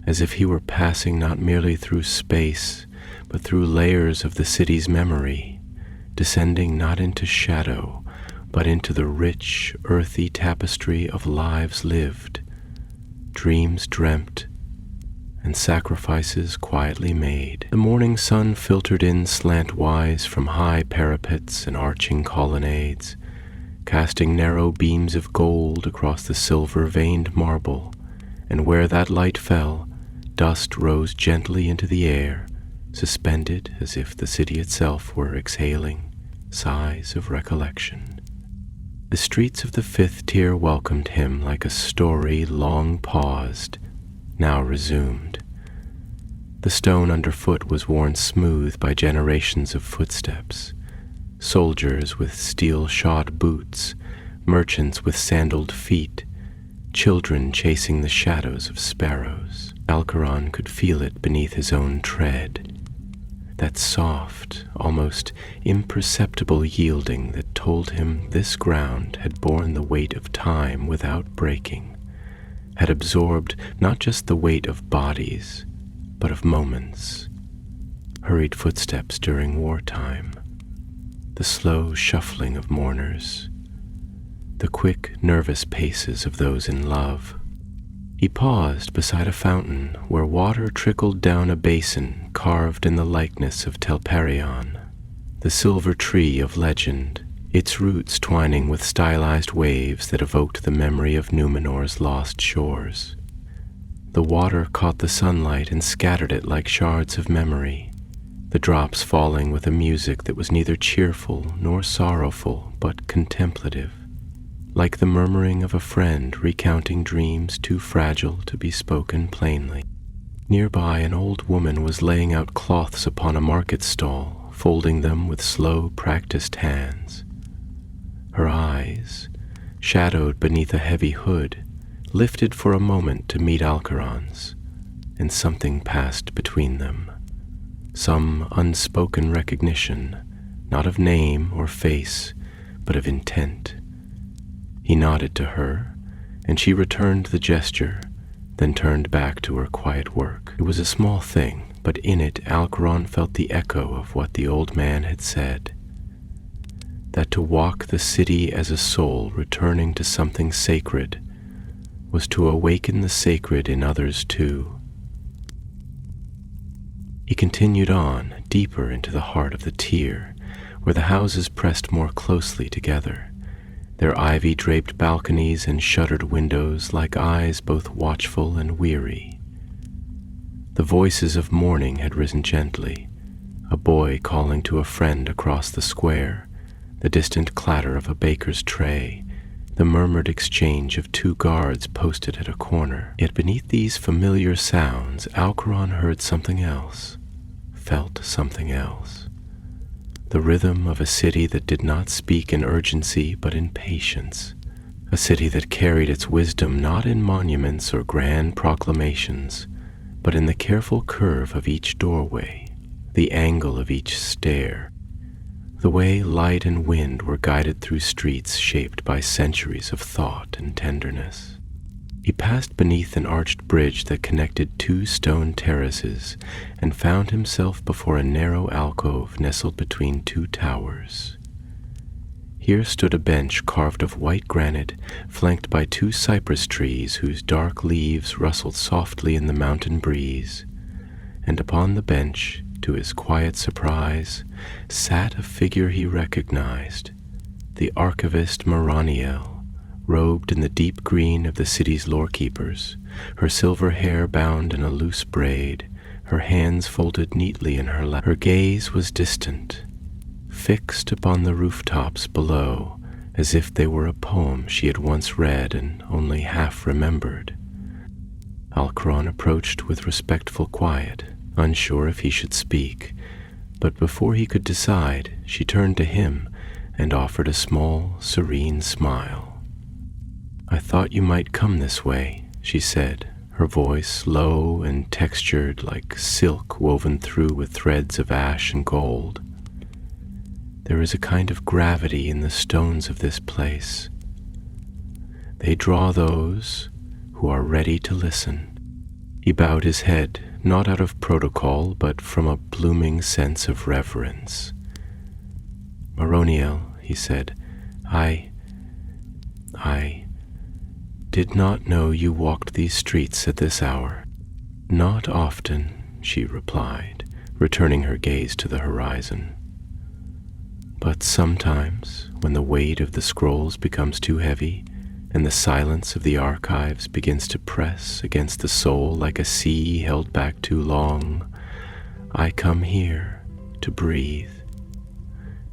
as if he were passing not merely through space, but through layers of the city's memory, descending not into shadow, but into the rich, earthy tapestry of lives lived, dreams dreamt, and sacrifices quietly made. The morning sun filtered in slantwise from high parapets and arching colonnades, casting narrow beams of gold across the silver-veined marble, and where that light fell, dust rose gently into the air, suspended as if the city itself were exhaling sighs of recollection. The streets of the fifth tier welcomed him like a story long paused, now resumed. The stone underfoot was worn smooth by generations of footsteps, soldiers with steel-shod boots, merchants with sandaled feet, children chasing the shadows of sparrows. Alcaron could feel it beneath his own tread, that soft, almost imperceptible yielding that told him this ground had borne the weight of time without breaking, had absorbed not just the weight of bodies, but of moments, hurried footsteps during wartime, the slow shuffling of mourners, the quick, nervous paces of those in love. He paused beside a fountain where water trickled down a basin carved in the likeness of Telperion, the silver tree of legend, its roots twining with stylized waves that evoked the memory of Numenor's lost shores. The water caught the sunlight and scattered it like shards of memory, the drops falling with a music that was neither cheerful nor sorrowful but contemplative, like the murmuring of a friend recounting dreams too fragile to be spoken plainly. Nearby, an old woman was laying out cloths upon a market stall, folding them with slow, practiced hands. Her eyes, shadowed beneath a heavy hood, lifted for a moment to meet Alcaron's, and something passed between them. Some unspoken recognition, not of name or face, but of intent. He nodded to her, and she returned the gesture, then turned back to her quiet work. It was a small thing, but in it Alcaron felt the echo of what the old man had said, that to walk the city as a soul returning to something sacred was to awaken the sacred in others too. He continued on, deeper into the heart of the tier, where the houses pressed more closely together, their ivy-draped balconies and shuttered windows like eyes both watchful and weary. The voices of mourning had risen gently, a boy calling to a friend across the square, the distant clatter of a baker's tray, the murmured exchange of two guards posted at a corner. Yet beneath these familiar sounds, Alcaron heard something else, felt something else. The rhythm of a city that did not speak in urgency but in patience, a city that carried its wisdom not in monuments or grand proclamations, but in the careful curve of each doorway, the angle of each stair, the way light and wind were guided through streets shaped by centuries of thought and tenderness. He passed beneath an arched bridge that connected two stone terraces and found himself before a narrow alcove nestled between two towers. Here stood a bench carved of white granite, flanked by two cypress trees whose dark leaves rustled softly in the mountain breeze, and upon the bench, to his quiet surprise, sat a figure he recognized, the archivist Moraniel, robed in the deep green of the city's lorekeepers, her silver hair bound in a loose braid, her hands folded neatly in her lap. Her gaze was distant, fixed upon the rooftops below, as if they were a poem she had once read and only half remembered. Alcaron approached with respectful quiet, unsure if he should speak, but before he could decide, she turned to him and offered a small, serene smile. "I thought you might come this way," she said, her voice low and textured like silk woven through with threads of ash and gold. "There is a kind of gravity in the stones of this place. They draw those who are ready to listen." He bowed his head, not out of protocol, but from a blooming sense of reverence. "Maroniel," he said, I did not know you walked these streets at this hour." "Not often," she replied, returning her gaze to the horizon. "But sometimes, when the weight of the scrolls becomes too heavy, and the silence of the archives begins to press against the soul like a sea held back too long, I come here to breathe,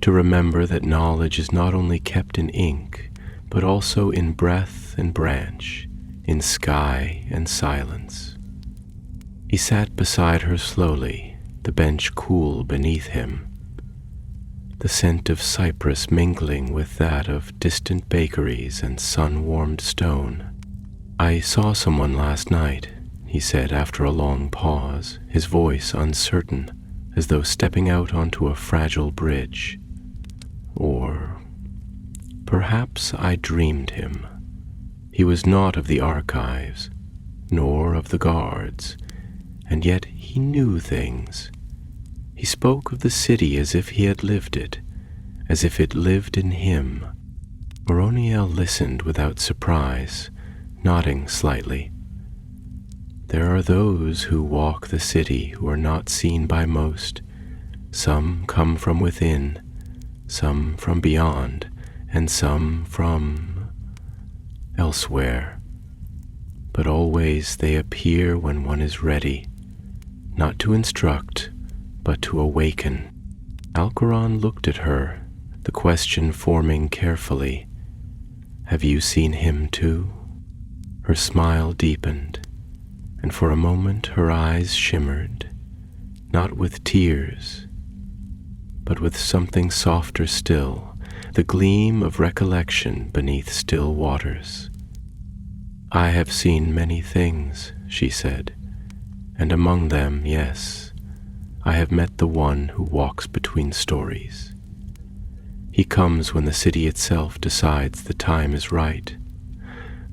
to remember that knowledge is not only kept in ink, but also in breath and branch, in sky and silence." He sat beside her slowly, the bench cool beneath him, the scent of cypress mingling with that of distant bakeries and sun-warmed stone. "I saw someone last night," he said after a long pause, his voice uncertain, as though stepping out onto a fragile bridge. "Or perhaps I dreamed him. He was not of the archives, nor of the guards, and yet he knew things. He spoke of the city as if he had lived it, as if it lived in him." Maroniel listened without surprise, nodding slightly. "There are those who walk the city who are not seen by most. Some come from within, some from beyond, and some from elsewhere. But always they appear when one is ready, not to instruct, but to awaken." Alcuron looked at her, the question forming carefully, "Have you seen him too?" Her smile deepened, and for a moment her eyes shimmered, not with tears, but with something softer still, the gleam of recollection beneath still waters. "I have seen many things," she said, "and among them, yes, I have met the one who walks between stories. He comes when the city itself decides the time is right.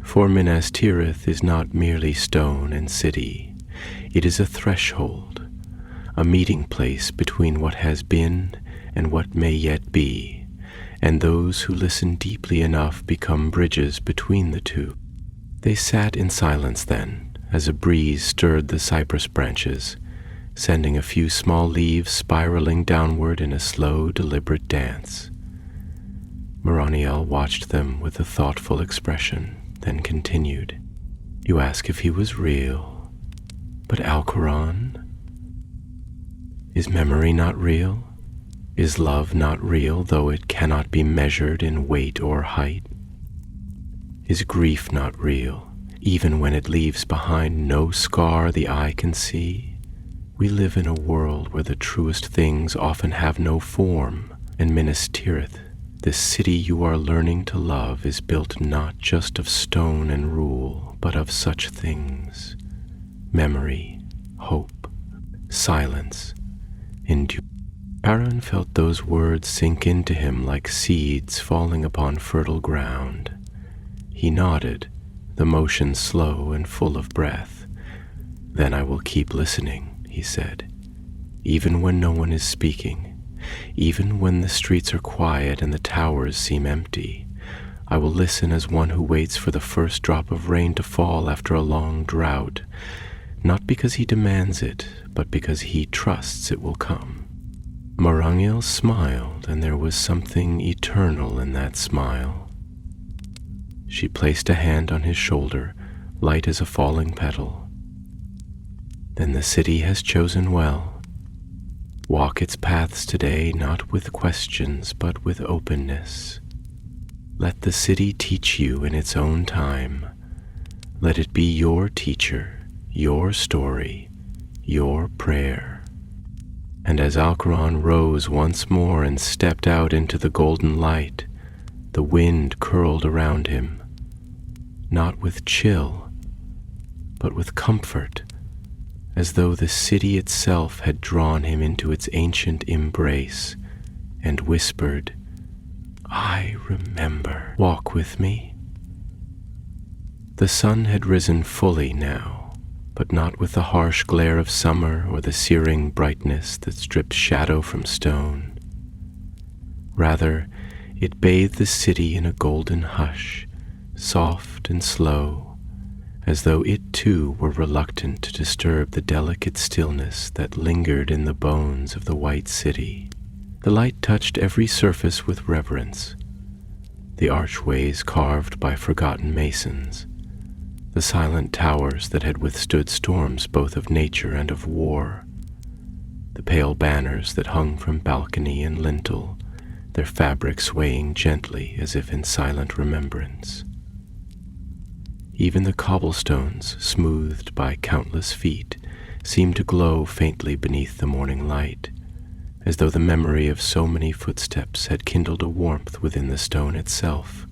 For Minas Tirith is not merely stone and city. It is a threshold, a meeting place between what has been and what may yet be, and those who listen deeply enough become bridges between the two." They sat in silence then, as a breeze stirred the cypress branches, sending a few small leaves spiraling downward in a slow, deliberate dance. Maroniel watched them with a thoughtful expression, then continued, "You ask if he was real, but Alcuron? Is memory not real? Is love not real, though it cannot be measured in weight or height? Is grief not real, even when it leaves behind no scar the eye can see? We live in a world where the truest things often have no form, and Minas Tirith, this city you are learning to love, is built not just of stone and rule, but of such things: memory, hope, silence, endurance." Aaron felt those words sink into him like seeds falling upon fertile ground. He nodded, the motion slow and full of breath. "Then I will keep listening," he said, "even when no one is speaking, even when the streets are quiet and the towers seem empty. I will listen as one who waits for the first drop of rain to fall after a long drought, not because he demands it, but because he trusts it will come." Maroniel smiled, and there was something eternal in that smile. She placed a hand on his shoulder, light as a falling petal. "Then the city has chosen well. Walk its paths today not with questions, but with openness. Let the city teach you in its own time. Let it be your teacher, your story, your prayer." And as Alcuron rose once more and stepped out into the golden light, the wind curled around him, not with chill, but with comfort, as though the city itself had drawn him into its ancient embrace and whispered, "I remember. Walk with me." The sun had risen fully now, but not with the harsh glare of summer or the searing brightness that strips shadow from stone. Rather, it bathed the city in a golden hush, soft and slow, as though it too were reluctant to disturb the delicate stillness that lingered in the bones of the white city. The light touched every surface with reverence, the archways carved by forgotten masons, the silent towers that had withstood storms both of nature and of war, the pale banners that hung from balcony and lintel, their fabric swaying gently as if in silent remembrance. Even the cobblestones, smoothed by countless feet, seemed to glow faintly beneath the morning light, as though the memory of so many footsteps had kindled a warmth within the stone itself,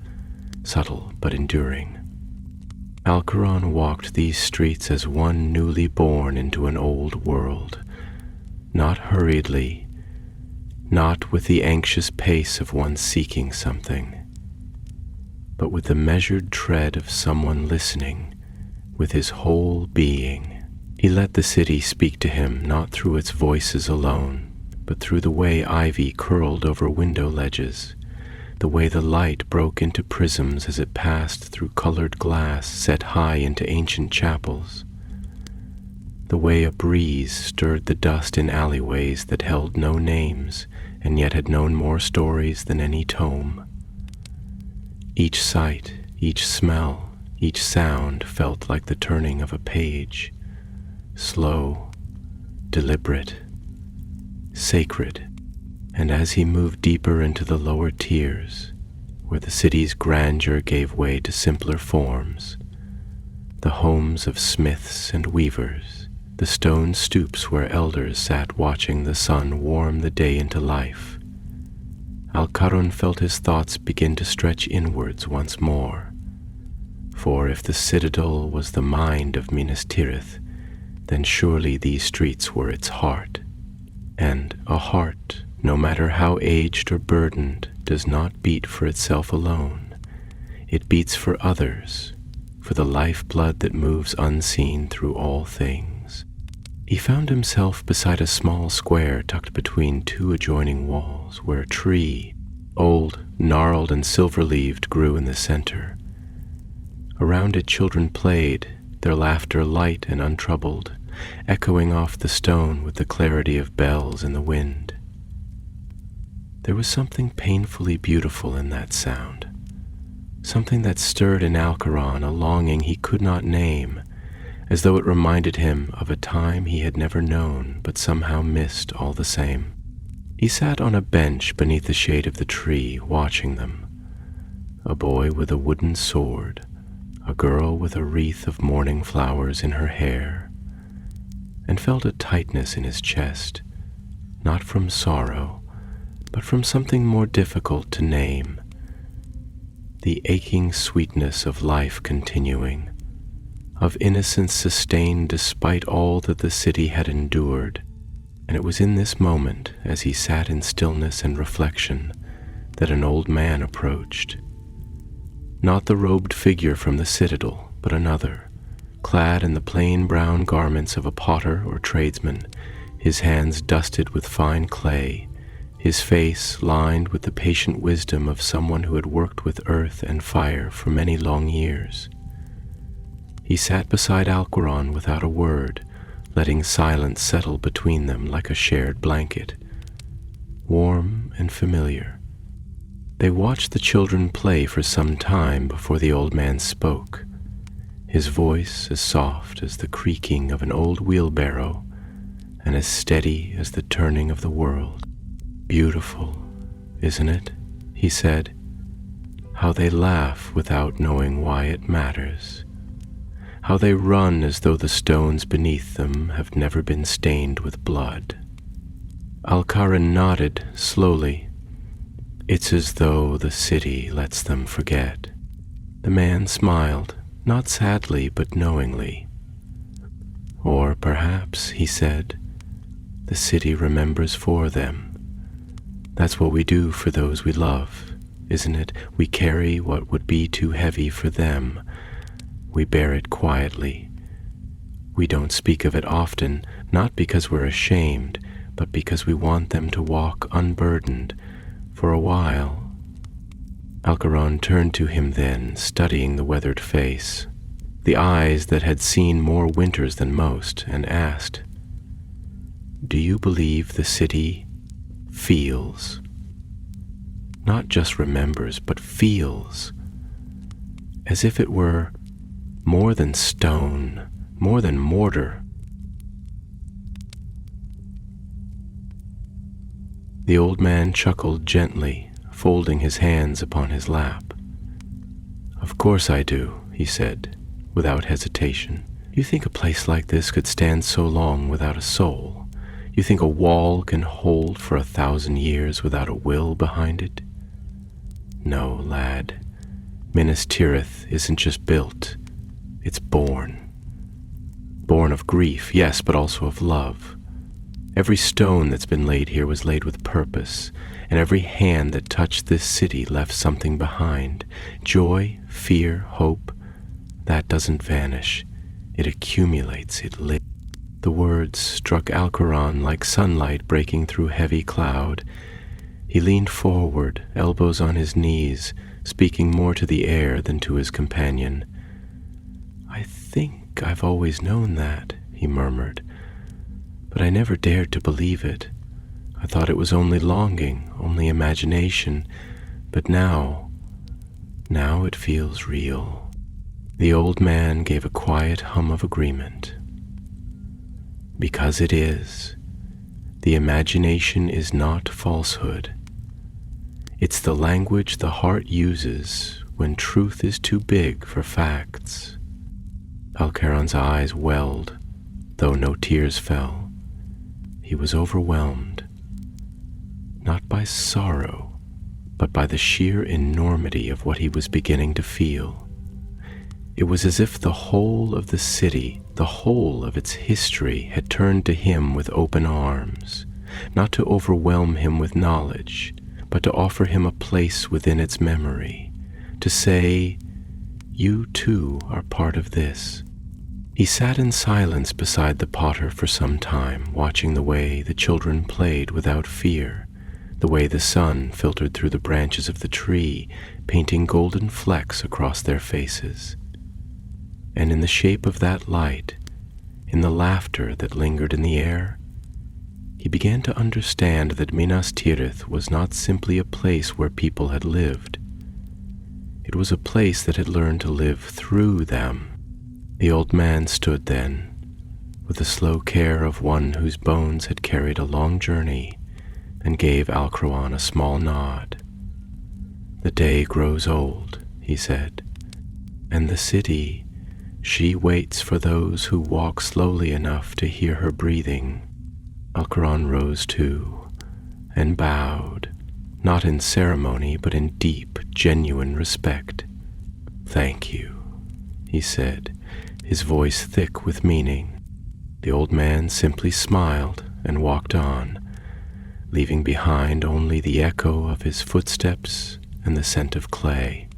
subtle but enduring. Alcaron walked these streets as one newly born into an old world, not hurriedly, not with the anxious pace of one seeking something, but with the measured tread of someone listening with his whole being. He let the city speak to him not through its voices alone, but through the way ivy curled over window ledges, the way the light broke into prisms as it passed through colored glass set high into ancient chapels, the way a breeze stirred the dust in alleyways that held no names and yet had known more stories than any tome. Each sight, each smell, each sound felt like the turning of a page, slow, deliberate, sacred. And as he moved deeper into the lower tiers, where the city's grandeur gave way to simpler forms, the homes of smiths and weavers, the stone stoops where elders sat watching the sun warm the day into life, Alcaron felt his thoughts begin to stretch inwards once more. For if the citadel was the mind of Minas Tirith, then surely these streets were its heart. And a heart, no matter how aged or burdened, does not beat for itself alone. It beats for others, for the lifeblood that moves unseen through all things. He found himself beside a small square tucked between two adjoining walls, where a tree, old, gnarled, and silver-leaved, grew in the center. Around it children played, their laughter light and untroubled, echoing off the stone with the clarity of bells in the wind. There was something painfully beautiful in that sound, something that stirred in Alcaron a longing he could not name, as though it reminded him of a time he had never known but somehow missed all the same. He sat on a bench beneath the shade of the tree, watching them. A boy with a wooden sword, a girl with a wreath of morning flowers in her hair, and felt a tightness in his chest, not from sorrow, but from something more difficult to name, the aching sweetness of life continuing, of innocence sustained despite all that the city had endured. And it was in this moment, as he sat in stillness and reflection, that an old man approached. Not the robed figure from the citadel, but another, clad in the plain brown garments of a potter or tradesman, his hands dusted with fine clay, his face lined with the patient wisdom of someone who had worked with earth and fire for many long years. He sat beside Alcaron without a word, letting silence settle between them like a shared blanket, warm and familiar. They watched the children play for some time before the old man spoke, his voice as soft as the creaking of an old wheelbarrow and as steady as the turning of the world. "Beautiful, isn't it?" he said. "How they laugh without knowing why it matters. How they run as though the stones beneath them have never been stained with blood." Alcaron nodded slowly. "It's as though the city lets them forget." The man smiled, not sadly but knowingly. "Or perhaps," he said, "the city remembers for them. That's what we do for those we love, isn't it? We carry what would be too heavy for them. We bear it quietly. We don't speak of it often, not because we're ashamed, but because we want them to walk unburdened for a while. Alcaron turned to him then, studying the weathered face, the eyes that had seen more winters than most, and asked, "Do you believe the city feels? Not just remembers, but feels, as if it were more than stone, more than mortar?" The old man chuckled gently, folding his hands upon his lap. "Of course I do," he said, without hesitation. "You think a place like this could stand so long without a soul? You think a wall can hold for 1,000 years without a will behind it? No, lad. Minas Tirith isn't just built, it's born. Born of grief, yes, but also of love. Every stone that's been laid here was laid with purpose, and every hand that touched this city left something behind. Joy, fear, hope, that doesn't vanish. It accumulates, it lives." The words struck Alcaron like sunlight breaking through heavy cloud. He leaned forward, elbows on his knees, speaking more to the air than to his companion. "I think I've always known that," he murmured, "but I never dared to believe it. I thought it was only longing, only imagination, but now it feels real." The old man gave a quiet hum of agreement. "Because it is. The imagination is not falsehood. It's the language the heart uses when truth is too big for facts." Alcaron's eyes welled, though no tears fell. He was overwhelmed, not by sorrow, but by the sheer enormity of what he was beginning to feel. It was as if the whole of the city, the whole of its history, had turned to him with open arms, not to overwhelm him with knowledge, but to offer him a place within its memory, to say, "You too are part of this." He sat in silence beside the potter for some time, watching the way the children played without fear, the way the sun filtered through the branches of the tree, painting golden flecks across their faces. And in the shape of that light, in the laughter that lingered in the air, he began to understand that Minas Tirith was not simply a place where people had lived. It was a place that had learned to live through them. The old man stood then, with the slow care of one whose bones had carried a long journey, and gave Alcaron a small nod. "The day grows old," he said, "and the city, she waits for those who walk slowly enough to hear her breathing." Alcaron rose too, and bowed, not in ceremony, but in deep, genuine respect. "Thank you," he said, his voice thick with meaning. The old man simply smiled and walked on, leaving behind only the echo of his footsteps and the scent of clay.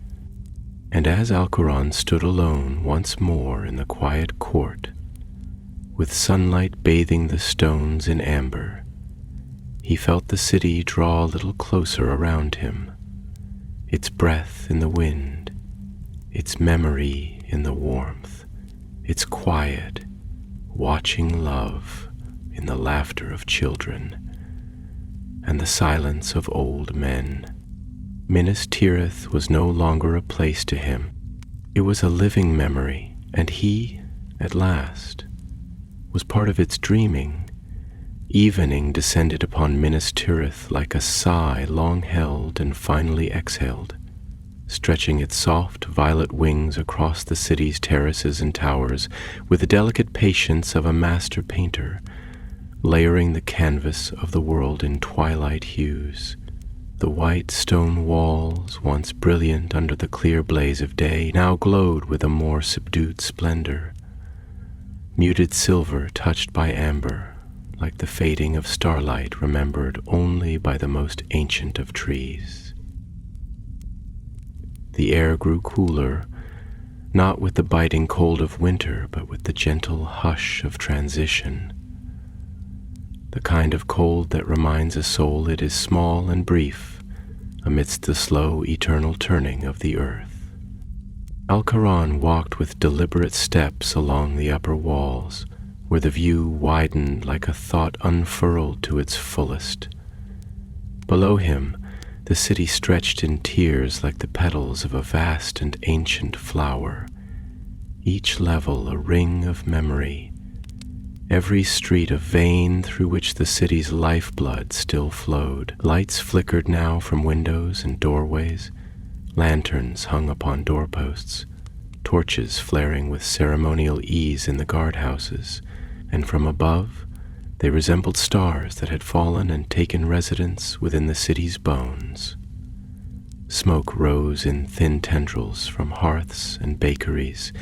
And as Alcaron stood alone once more in the quiet court, with sunlight bathing the stones in amber, he felt the city draw a little closer around him, its breath in the wind, its memory in the warmth, its quiet, watching love in the laughter of children, and the silence of old men. Minas Tirith was no longer a place to him. It was a living memory, and he, at last, was part of its dreaming. Evening descended upon Minas Tirith like a sigh long held and finally exhaled, stretching its soft violet wings across the city's terraces and towers with the delicate patience of a master painter, layering the canvas of the world in twilight hues. The white stone walls, once brilliant under the clear blaze of day, now glowed with a more subdued splendor, muted silver touched by amber, like the fading of starlight remembered only by the most ancient of trees. The air grew cooler, not with the biting cold of winter, but with the gentle hush of transition, the kind of cold that reminds a soul it is small and brief amidst the slow, eternal turning of the earth. Al-Quran walked with deliberate steps along the upper walls, where the view widened like a thought unfurled to its fullest. Below him, the city stretched in tiers like the petals of a vast and ancient flower, each level a ring of memory, every street a vein through which the city's lifeblood still flowed. Lights flickered now from windows and doorways, lanterns hung upon doorposts, torches flaring with ceremonial ease in the guardhouses, and from above they resembled stars that had fallen and taken residence within the city's bones. Smoke rose in thin tendrils from hearths and bakeries,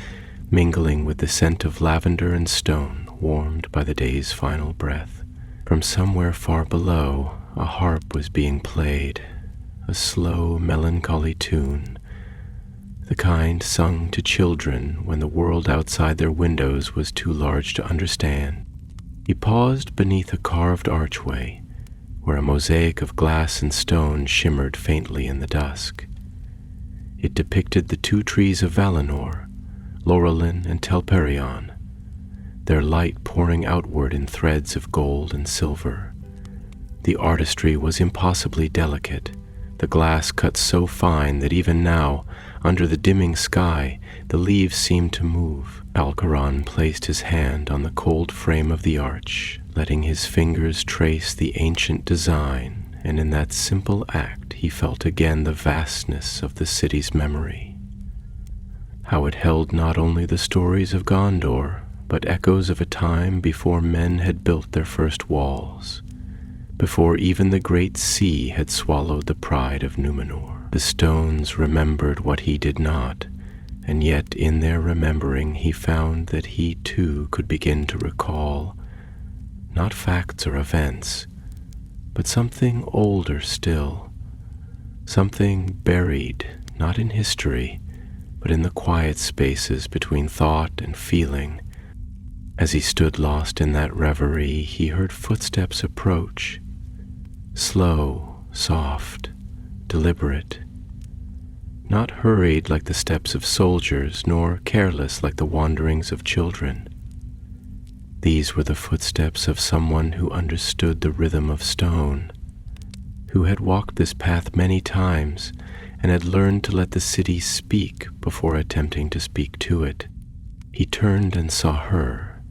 mingling with the scent of lavender and stone warmed by the day's final breath. From somewhere far below, a harp was being played, a slow, melancholy tune, the kind sung to children when the world outside their windows was too large to understand. He paused beneath a carved archway, where a mosaic of glass and stone shimmered faintly in the dusk. It depicted the two trees of Valinor, Laurelin and Telperion, their light pouring outward in threads of gold and silver. The artistry was impossibly delicate, the glass cut so fine that even now, under the dimming sky, the leaves seemed to move. Al-Quran placed his hand on the cold frame of the arch, letting his fingers trace the ancient design, and in that simple act he felt again the vastness of the city's memory. How it held not only the stories of Gondor, but echoes of a time before men had built their first walls, before even the great sea had swallowed the pride of Numenor. The stones remembered what he did not, and yet in their remembering he found that he too could begin to recall, not facts or events, but something older still, something buried not in history, but in the quiet spaces between thought and feeling. As he stood lost in that reverie, he heard footsteps approach, slow, soft, deliberate, not hurried like the steps of soldiers, nor careless like the wanderings of children. These were the footsteps of someone who understood the rhythm of stone, who had walked this path many times and had learned to let the city speak before attempting to speak to it. He turned and saw her,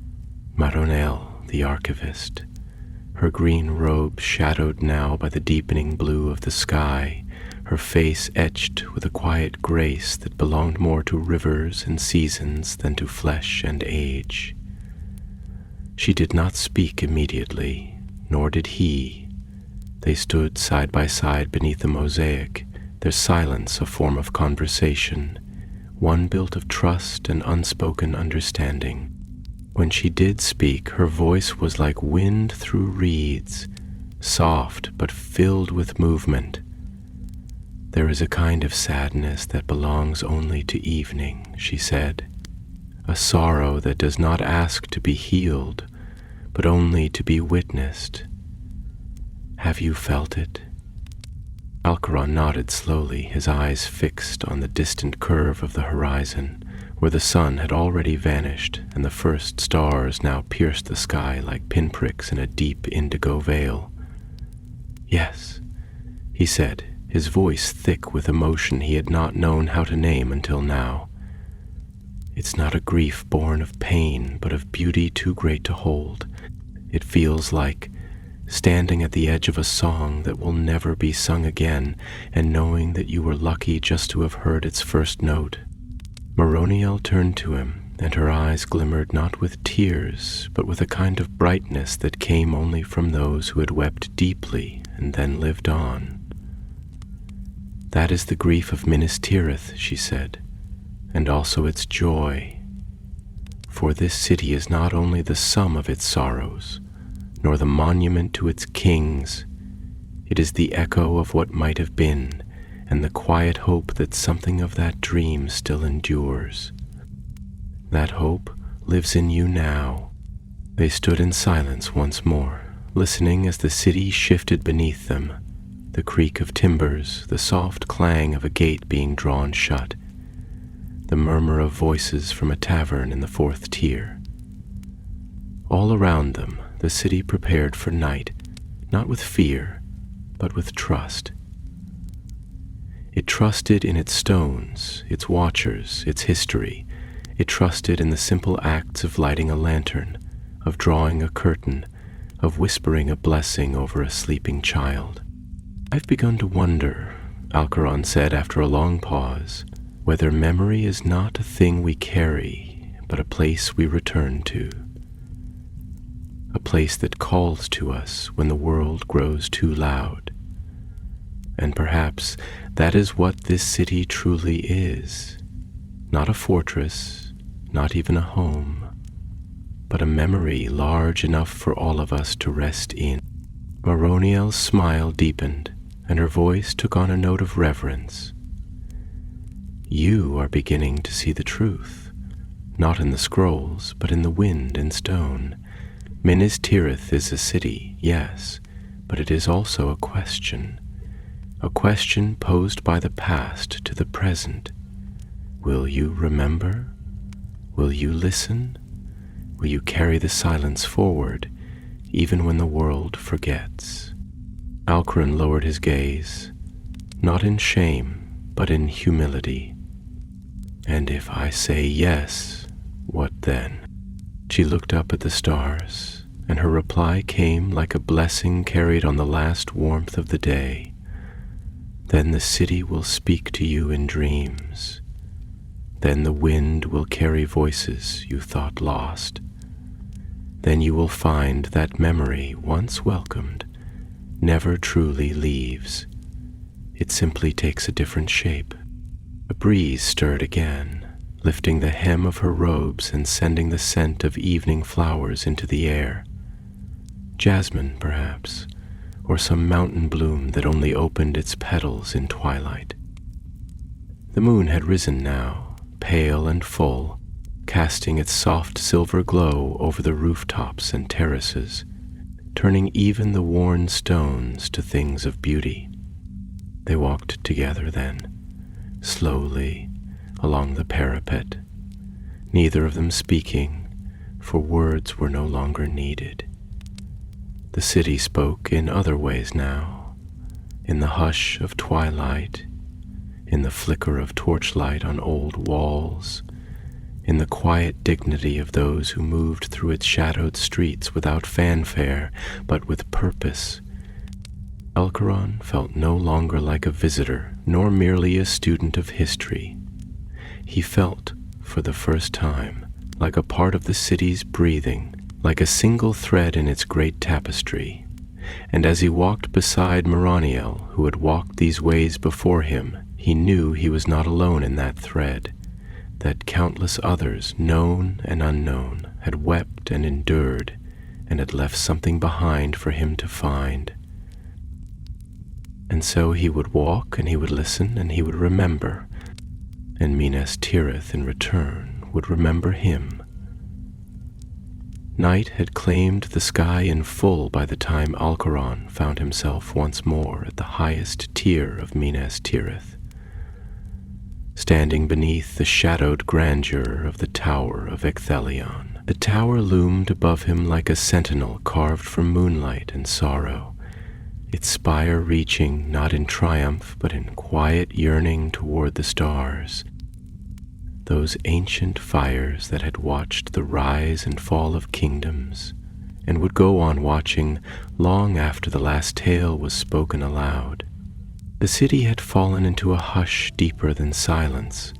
Maronel, the archivist, her green robe shadowed now by the deepening blue of the sky, her face etched with a quiet grace that belonged more to rivers and seasons than to flesh and age. She did not speak immediately, nor did he. They stood side by side beneath the mosaic, their silence a form of conversation, one built of trust and unspoken understanding. When she did speak, her voice was like wind through reeds, soft but filled with movement. "There is a kind of sadness that belongs only to evening," she said, "a sorrow that does not ask to be healed, but only to be witnessed. Have you felt it?" Al-Quran nodded slowly, his eyes fixed on the distant curve of the horizon, where the sun had already vanished and the first stars now pierced the sky like pinpricks in a deep indigo veil. "Yes," he said, his voice thick with emotion he had not known how to name until now. "It's not a grief born of pain, but of beauty too great to hold. It feels like standing at the edge of a song that will never be sung again, and knowing that you were lucky just to have heard its first note." Maroniel turned to him, and her eyes glimmered not with tears, but with a kind of brightness that came only from those who had wept deeply and then lived on. "That is the grief of Minas Tirith," she said, "and also its joy. For this city is not only the sum of its sorrows, nor the monument to its kings. It is the echo of what might have been, and the quiet hope that something of that dream still endures. That hope lives in you now. They stood in silence once more, listening as the city shifted beneath them, the creak of timbers, the soft clang of a gate being drawn shut, the murmur of voices from a tavern in the fourth tier. All around them, the city prepared for night, not with fear, but with trust. It trusted in its stones, its watchers, its history. It trusted in the simple acts of lighting a lantern, of drawing a curtain, of whispering a blessing over a sleeping child. "I've begun to wonder," Alcaron said after a long pause, "whether memory is not a thing we carry, but a place we return to. A place that calls to us when the world grows too loud. And perhaps that is what this city truly is. Not a fortress, not even a home, but a memory large enough for all of us to rest in." Maroniel's smile deepened, and her voice took on a note of reverence. "You are beginning to see the truth, not in the scrolls, but in the wind and stone. Minas Tirith is a city, yes, but it is also a question posed by the past to the present. Will you remember? Will you listen? Will you carry the silence forward, even when the world forgets?" Alcaron lowered his gaze, not in shame, but in humility. "And if I say yes, what then?" She looked up at the stars, and her reply came like a blessing carried on the last warmth of the day. "Then the city will speak to you in dreams. Then the wind will carry voices you thought lost. Then you will find that memory, once welcomed, never truly leaves. It simply takes a different shape." A breeze stirred again, lifting the hem of her robes and sending the scent of evening flowers into the air. Jasmine, perhaps, or some mountain bloom that only opened its petals in twilight. The moon had risen now, pale and full, casting its soft silver glow over the rooftops and terraces, turning even the worn stones to things of beauty. They walked together then, slowly, along the parapet, neither of them speaking, for words were no longer needed. The city spoke in other ways now, in the hush of twilight, in the flicker of torchlight on old walls, in the quiet dignity of those who moved through its shadowed streets without fanfare, but with purpose. Alcaron felt no longer like a visitor, nor merely a student of history. He felt, for the first time, like a part of the city's breathing, like a single thread in its great tapestry. And as he walked beside Maroniel, who had walked these ways before him, he knew he was not alone in that thread, that countless others, known and unknown, had wept and endured, and had left something behind for him to find. And so he would walk, and he would listen, and he would remember, and Minas Tirith in return would remember him. Night had claimed the sky in full by the time Alcaron found himself once more at the highest tier of Minas Tirith, standing beneath the shadowed grandeur of the Tower of Ecthelion. The tower loomed above him like a sentinel carved from moonlight and sorrow, its spire reaching not in triumph but in quiet yearning toward the stars, those ancient fires that had watched the rise and fall of kingdoms, and would go on watching long after the last tale was spoken aloud. The city had fallen into a hush deeper than silence,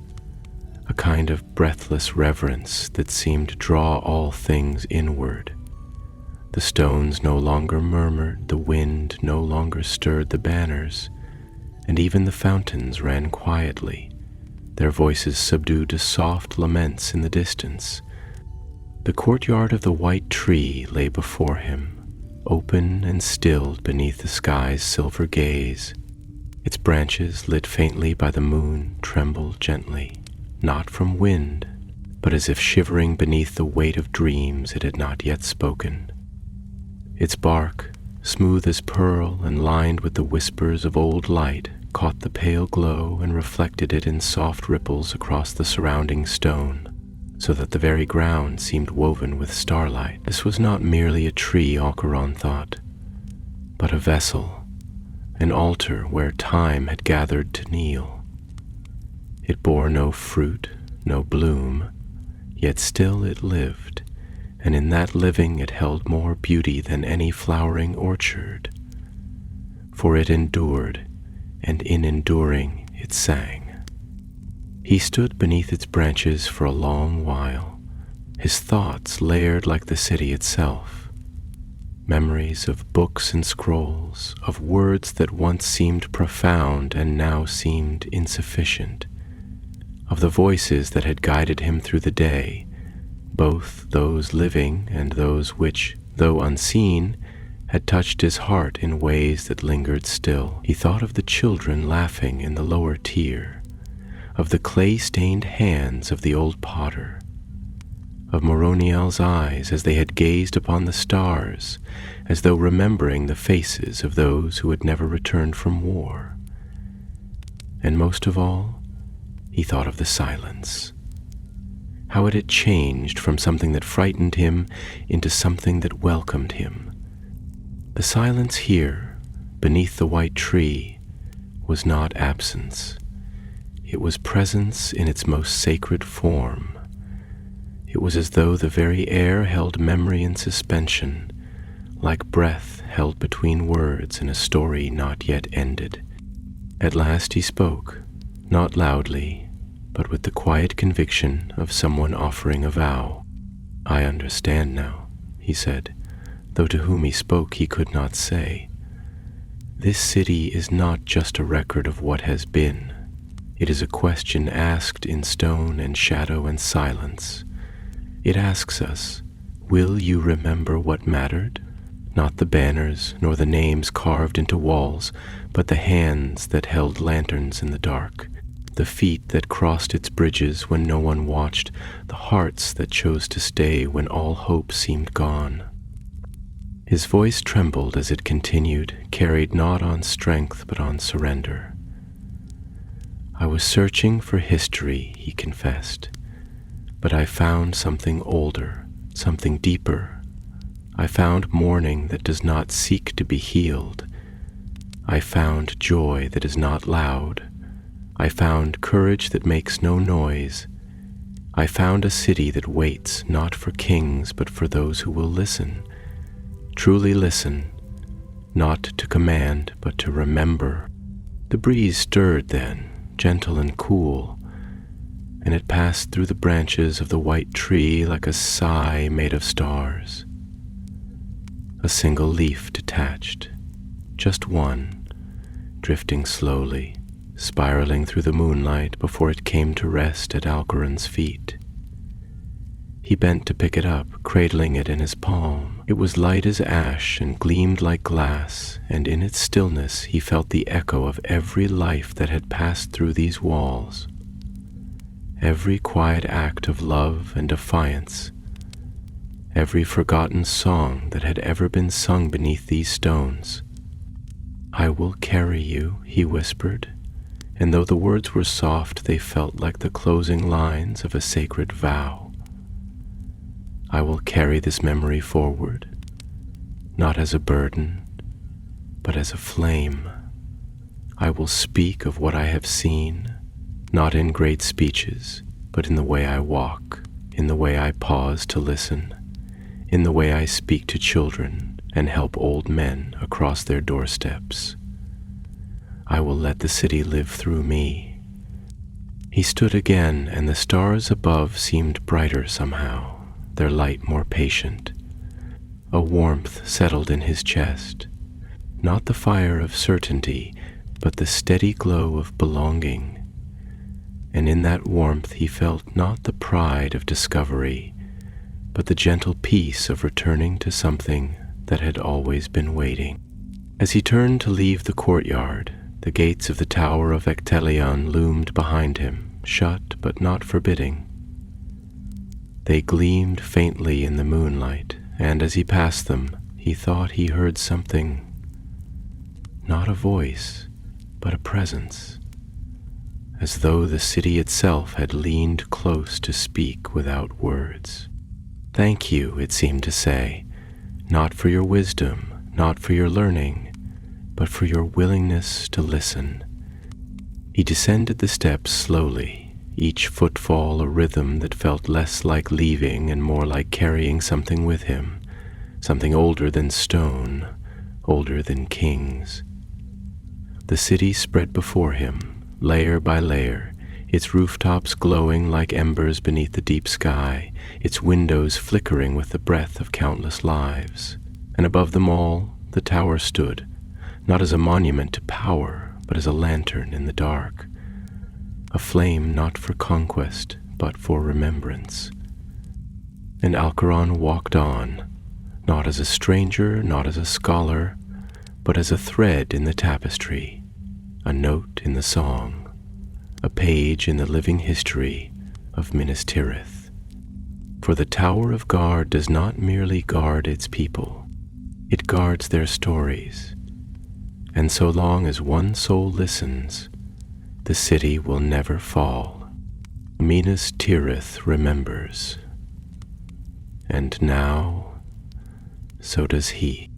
a kind of breathless reverence that seemed to draw all things inward. The stones no longer murmured, the wind no longer stirred the banners, and even the fountains ran quietly, their voices subdued to soft laments in the distance. The courtyard of the white tree lay before him, open and stilled beneath the sky's silver gaze. Its branches, lit faintly by the moon, trembled gently, not from wind, but as if shivering beneath the weight of dreams it had not yet spoken. Its bark, smooth as pearl and lined with the whispers of old light, caught the pale glow and reflected it in soft ripples across the surrounding stone, so that the very ground seemed woven with starlight. This was not merely a tree, Alcaron thought, but a vessel, an altar where time had gathered to kneel. It bore no fruit, no bloom, yet still it lived, and in that living it held more beauty than any flowering orchard. For it endured, and in enduring it sang. He stood beneath its branches for a long while, his thoughts layered like the city itself. Memories of books and scrolls, of words that once seemed profound and now seemed insufficient, of the voices that had guided him through the day, both those living and those which, though unseen, had touched his heart in ways that lingered still. He thought of the children laughing in the lower tier, of the clay-stained hands of the old potter, of Moroniel's eyes as they had gazed upon the stars, as though remembering the faces of those who had never returned from war. And most of all, he thought of the silence, how it had changed from something that frightened him into something that welcomed him. The silence here, beneath the white tree, was not absence. It was presence in its most sacred form. It was as though the very air held memory in suspension, like breath held between words in a story not yet ended. At last he spoke, not loudly, but with the quiet conviction of someone offering a vow. "I understand now," he said, though to whom he spoke he could not say. "This city is not just a record of what has been. It is a question asked in stone and shadow and silence. It asks us, will you remember what mattered? Not the banners nor the names carved into walls, but the hands that held lanterns in the dark, the feet that crossed its bridges when no one watched, the hearts that chose to stay when all hope seemed gone." His voice trembled as it continued, carried not on strength but on surrender. "I was searching for history," he confessed, "but I found something older, something deeper. I found mourning that does not seek to be healed. I found joy that is not loud. I found courage that makes no noise. I found a city that waits not for kings but for those who will listen, truly listen, not to command but to remember." The breeze stirred then, gentle and cool, and it passed through the branches of the white tree like a sigh made of stars. A single leaf detached, just one, drifting slowly, spiraling through the moonlight before it came to rest at Alcaron's feet. He bent to pick it up, cradling it in his palm. It was light as ash and gleamed like glass, and in its stillness he felt the echo of every life that had passed through these walls, every quiet act of love and defiance, every forgotten song that had ever been sung beneath these stones. "I will carry you," he whispered, and though the words were soft, they felt like the closing lines of a sacred vow. "I will carry this memory forward, not as a burden, but as a flame. I will speak of what I have seen, not in great speeches, but in the way I walk, in the way I pause to listen, in the way I speak to children and help old men across their doorsteps. I will let the city live through me." He stood again, and the stars above seemed brighter somehow, their light more patient. A warmth settled in his chest, not the fire of certainty, but the steady glow of belonging. And in that warmth he felt not the pride of discovery, but the gentle peace of returning to something that had always been waiting. As he turned to leave the courtyard, the gates of the Tower of Ectelion loomed behind him, shut but not forbidding. They gleamed faintly in the moonlight, and as he passed them, he thought he heard something, not a voice, but a presence, as though the city itself had leaned close to speak without words. "Thank you," it seemed to say, "not for your wisdom, not for your learning, but for your willingness to listen." He descended the steps slowly, each footfall a rhythm that felt less like leaving and more like carrying something with him, something older than stone, older than kings. The city spread before him, layer by layer, its rooftops glowing like embers beneath the deep sky, its windows flickering with the breath of countless lives. And above them all, the tower stood, not as a monument to power, but as a lantern in the dark, a flame not for conquest, but for remembrance. And Alcaron walked on, not as a stranger, not as a scholar, but as a thread in the tapestry, a note in the song, a page in the living history of Minas Tirith. For the Tower of Guard does not merely guard its people, it guards their stories, and so long as one soul listens, the city will never fall. Minas Tirith remembers, and now so does he.